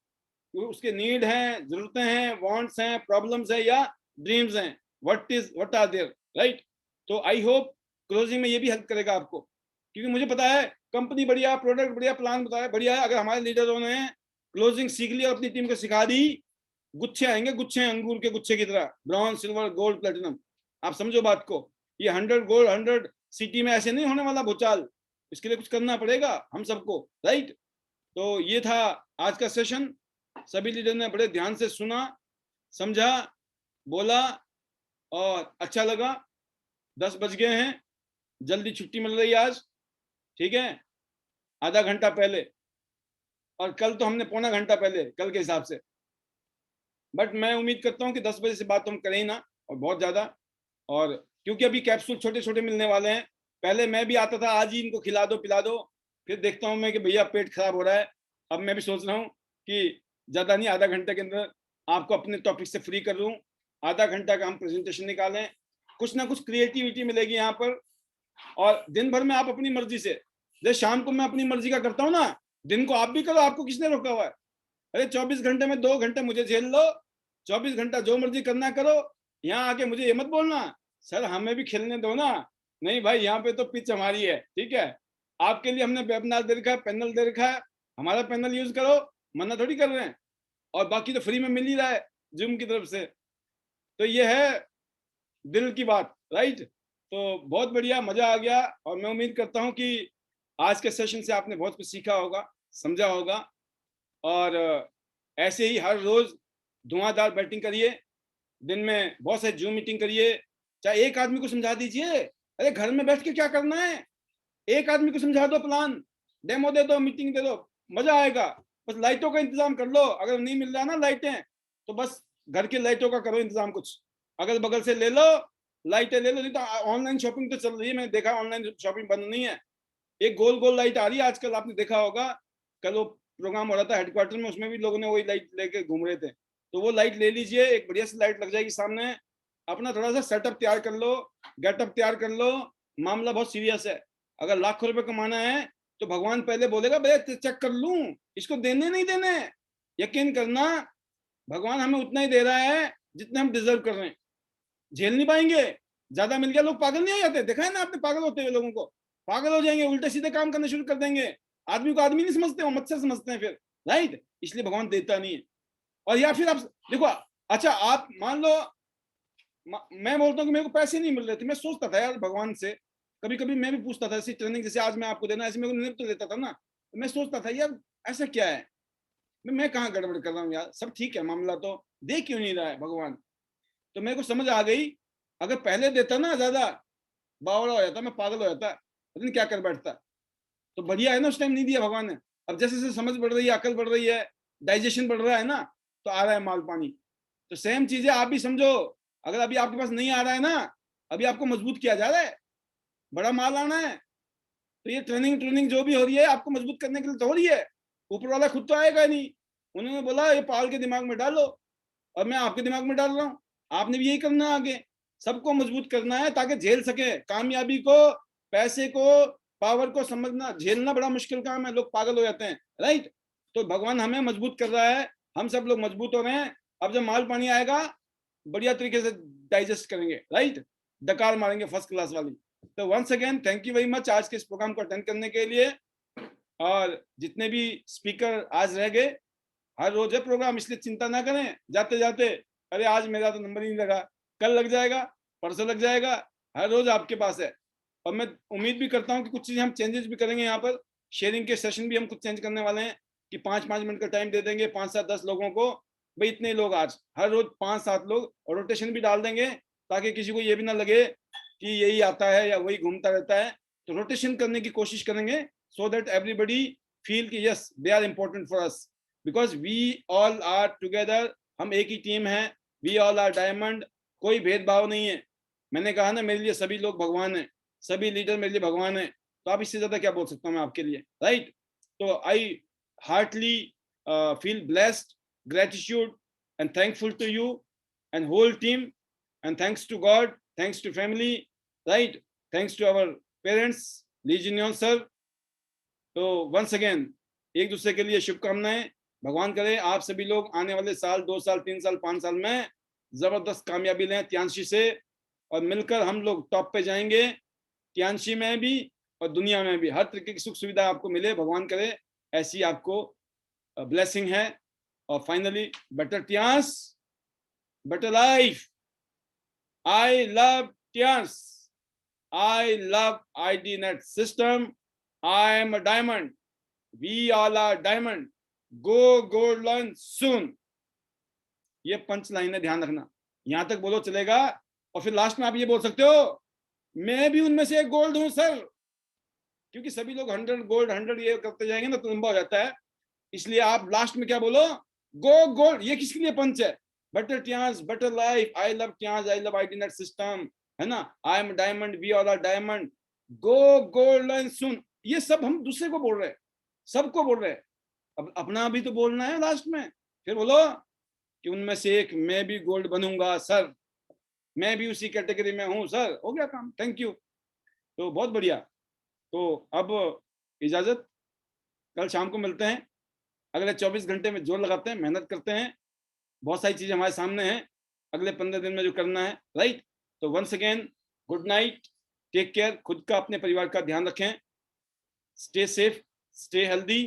उसके नीड हैं, जरूरतें हैं, वांट्स हैं, प्रॉब्लम्स है, या ड्रीम्स हैं, व्हाट आर देयर, राइट। तो आई होप क्लोजिंग में ये भी हेल्प करेगा आपको, क्योंकि मुझे पता है कंपनी बढ़िया, प्रोडक्ट बढ़िया, प्लान बताया बढ़िया है, अगर हमारे लीडरों ने क्लोजिंग सीख ली और अपनी टीम को सिखा दी, गुच्छे आएंगे, गुच्छे अंगूर के गुच्छे की तरह, ब्रॉन्ज, सिल्वर, गोल्ड, प्लेटिनम। आप समझो बात को, ये 100 गोल्ड 100 सिटी में ऐसे नहीं होने वाला भूचाल, इसके लिए कुछ करना पड़ेगा हम सबको, राइट। तो ये था आज का सेशन, सभी लीडर ने बड़े ध्यान से सुना, समझा, बोला और अच्छा लगा। 10 बज गए हैं, जल्दी छुट्टी मिल रही है आज, ठीक है, आधा घंटा पहले, और कल तो हमने पौना घंटा पहले कल के हिसाब से। बट मैं उम्मीद करता हूँ कि 10 बजे से बात तो हम करें ही ना, और बहुत ज़्यादा, और क्योंकि अभी कैप्सूल छोटे छोटे मिलने वाले हैं। पहले मैं भी आता था, आज ही इनको खिला दो पिला दो, फिर देखता हूँ मैं कि भैया पेट खराब हो रहा है। अब मैं भी सोच रहा हूँ कि ज़्यादा नहीं, आधा घंटे के अंदर आपको अपने टॉपिक से फ्री कर दूँ, आधा घंटा का हम प्रेजेंटेशन निकालें, कुछ ना कुछ क्रिएटिविटी मिलेगी यहाँ पर। और दिन भर में आप अपनी मर्जी से, जैसे शाम को मैं अपनी मर्जी का करता हूँ ना, दिन को आप भी करो, आपको किसने रोका हुआ है? अरे 24 घंटे में 2 घंटे मुझे झेल लो, 24 घंटा जो मर्जी करना करो। यहाँ आके मुझे ये मत बोलना सर हमें भी खेलने दो ना, नहीं भाई, यहाँ पे तो पिच हमारी है, ठीक है। आपके लिए हमने वेबिनार दे रखा है, पैनल दे रखा है, हमारा पैनल यूज करो, मना थोड़ी कर रहे हैं, और बाकी तो फ्री में मिल ही रहा है जूम की तरफ से। तो ये है दिल की बात, राइट। तो बहुत बढ़िया, मजा आ गया, और मैं उम्मीद करता हूँ कि आज के सेशन से आपने बहुत कुछ सीखा होगा, समझा होगा, और ऐसे ही हर रोज धुआंधार बैटिंग करिए, दिन में बहुत सारी जूम मीटिंग करिए, चाहे एक आदमी को समझा दीजिए। अरे घर में बैठ के क्या करना है, एक आदमी को समझा दो, प्लान डेमो दे दो, मीटिंग दे दो, मजा आएगा। बस लाइटों का इंतजाम कर लो, अगर नहीं मिल रहा ना लाइटें, तो बस घर की लाइटों का करो इंतजाम, कुछ अगल बगल से ले लो, लाइटें ले लो। नहीं तो ऑनलाइन शॉपिंग तो चल रही है, मैंने देखा ऑनलाइन शॉपिंग बंद नहीं है। एक गोल गोल लाइट आ रही है आजकल, आपने देखा होगा, कल वो प्रोग्राम हो रहा था हेडक्वार्टर में, उसमें भी लोगों ने वही लाइट लेके घूम रहे थे। तो वो लाइट ले लीजिए, एक बढ़िया सी लाइट लग जाएगी सामने, अपना थोड़ा सा सेटअप तैयार कर लो, गेटअप तैयार कर लो। मामला बहुत सीरियस है, अगर लाखों रुपए कमाना है तो भगवान पहले बोलेगा भैया चेक कर लूं इसको देने नहीं देने। यकीन करना, भगवान हमें उतना ही दे रहा है जितना हम डिजर्व कर रहे हैं, झेल नहीं पाएंगे। ज्यादा मिल गया लोग पागल नहीं हो जाते, देखा है ना आपने पागल होते हुए लोगों को, पागल हो जाएंगे, उल्टे सीधे काम करना शुरू कर देंगे, आदमी को आदमी नहीं समझते, वो मच्छर समझते हैं फिर, राइट। इसलिए भगवान देता नहीं है। और या फिर आप देखो, अच्छा आप मान लो, मैं बोलता हूँ कि मेरे को पैसे नहीं मिल रहे थे, मैं सोचता था यार भगवान से, कभी कभी मैं भी पूछता था, ऐसी ट्रेनिंग जैसे आज मैं आपको देना, ऐसे मेरे को निर्णय तो लेता था ना, तो मैं सोचता था यार ऐसा क्या है, मैं कहाँ गड़बड़ कर रहा हूँ यार, सब ठीक है मामला, तो दे क्यों नहीं रहा है भगवान। तो मेरे को समझ आ गई, अगर पहले देता ना ज्यादा, बावड़ा हो जाता, मैं पागल हो जाता, पता नहीं क्या कर बैठता। तो बढ़िया है ना, उस टाइम नहीं दिया भगवान ने। अब जैसे जैसे समझ बढ़ रही है, अकल बढ़ रही है, डाइजेशन बढ़ रहा है ना, तो आ रहा है माल पानी। तो सेम चीजें आप भी समझो, अगर अभी आपके पास नहीं आ रहा है ना, अभी आपको मजबूत किया जा रहा है, बड़ा माल आना है, तो ये ट्रेनिंग जो भी हो रही है आपको मजबूत करने के लिए तो हो रही है, ऊपर वाला खुद तो आएगा नहीं। उन्होंने बोला ये पाल के दिमाग में डालो, और मैं आपके दिमाग में डाल रहा हूँ, आपने भी यही करना है, आगे सबको मजबूत करना है ताकि झेल सके कामयाबी को, पैसे को, पावर को। समझना, झेलना बड़ा मुश्किल काम है, लोग पागल हो जाते हैं, राइट। तो भगवान हमें मजबूत कर रहा है, हम सब लोग मजबूत हो रहे हैं। अब जब माल पानी आएगा बढ़िया तरीके से डाइजेस्ट करेंगे, राइट, डकार मारेंगे फर्स्ट क्लास वाली। तो once again thank you very much आज के इस प्रोग्राम को अटेंड करने के लिए। और जितने भी स्पीकर आज रह गए, हर रोज है प्रोग्राम, इसलिए चिंता ना करें जाते जाते, अरे आज मेरा तो नंबर ही नहीं लगा, कल लग जाएगा, परसों लग जाएगा, हर रोज आपके पास है। और मैं उम्मीद भी करता हूँ कि कुछ चीजें हम चेंजेस भी करेंगे, यहाँ पर शेयरिंग के सेशन भी हम कुछ चेंज करने वाले हैं, कि 5-5 मिनट का टाइम दे देंगे 5-7-10 लोगों को, भाई इतने लोग आज, हर रोज 5-7 लोग, और रोटेशन भी डाल देंगे, ताकि किसी को ये भी ना लगे कि यही आता है या वही घूमता रहता है। तो रोटेशन करने की कोशिश करेंगे, सो दैट एवरीबडी फील कि yes they are important for us, because we all are together, हम एक ही टीम है, वी ऑल आर डायमंड, कोई भेदभाव नहीं है। मैंने कहा ना, मेरे लिए सभी लोग भगवान है, सभी लीडर मेरे लिए भगवान है, तो आप इससे ज्यादा क्या बोल सकता हूँ मैं आपके लिए, राइट। तो I heartly feel blessed, gratitude and thankful to you and whole team, and thanks to God, thanks to family, right, thanks to our parents, Legionnaires sir। तो once again एक दूसरे के लिए शुभकामनाएं, भगवान करे आप सभी लोग आने वाले साल, 2 साल, 3 साल, 5 साल में जबरदस्त कामयाबी लें त्यांशी से, और मिलकर हम लोग टॉप पे जाएंगे, त्यांशी में भी और दुनिया में भी, हर तरीके की सुख सुविधा आपको मिले, भगवान करे ऐसी आपको ब्लेसिंग है। और finally better Tiens, better life, I love Tiens, I love IDNet system, I am a diamond, we all are diamond, go gold learn soon. ये पंच लाइन है, ध्यान रखना, यहां तक बोलो चलेगा, और फिर लास्ट में आप ये बोल सकते हो मैं भी उनमें से एक गोल्ड हूं सर, क्योंकि सभी लोग 100 गोल्ड 100 ये करते जाएंगे ना तो लंबा हो जाता है। इसलिए आप लास्ट में क्या बोलो, गो गोल्ड। ये किसके लिए पंच है? Better Tiens, better life, I love Tiens, I love IDNet system, है ना, I am diamond, we all are diamond, go gold and soon. ये सब हम दूसरे को बोल रहे हैं, सबको बोल रहे हैं, अब अपना भी तो बोलना है लास्ट में। फिर बोलो कि उनमें से एक मैं भी गोल्ड बनूंगा सर, मैं भी उसी कैटेगरी में हूं सर, हो गया काम। Thank you. तो बहुत बढ़िया। तो अब इजाजत, कल शाम को मिलते हैं, अगले 24 घंटे में जोर लगाते हैं, मेहनत करते हैं, बहुत सारी चीजें हमारे सामने हैं अगले 15 दिन में जो करना है, राइट। तो once again good night, take care, खुद का अपने परिवार का ध्यान रखें, stay safe, stay healthy,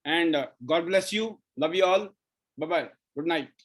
and God bless you, love you all, bye bye, good night.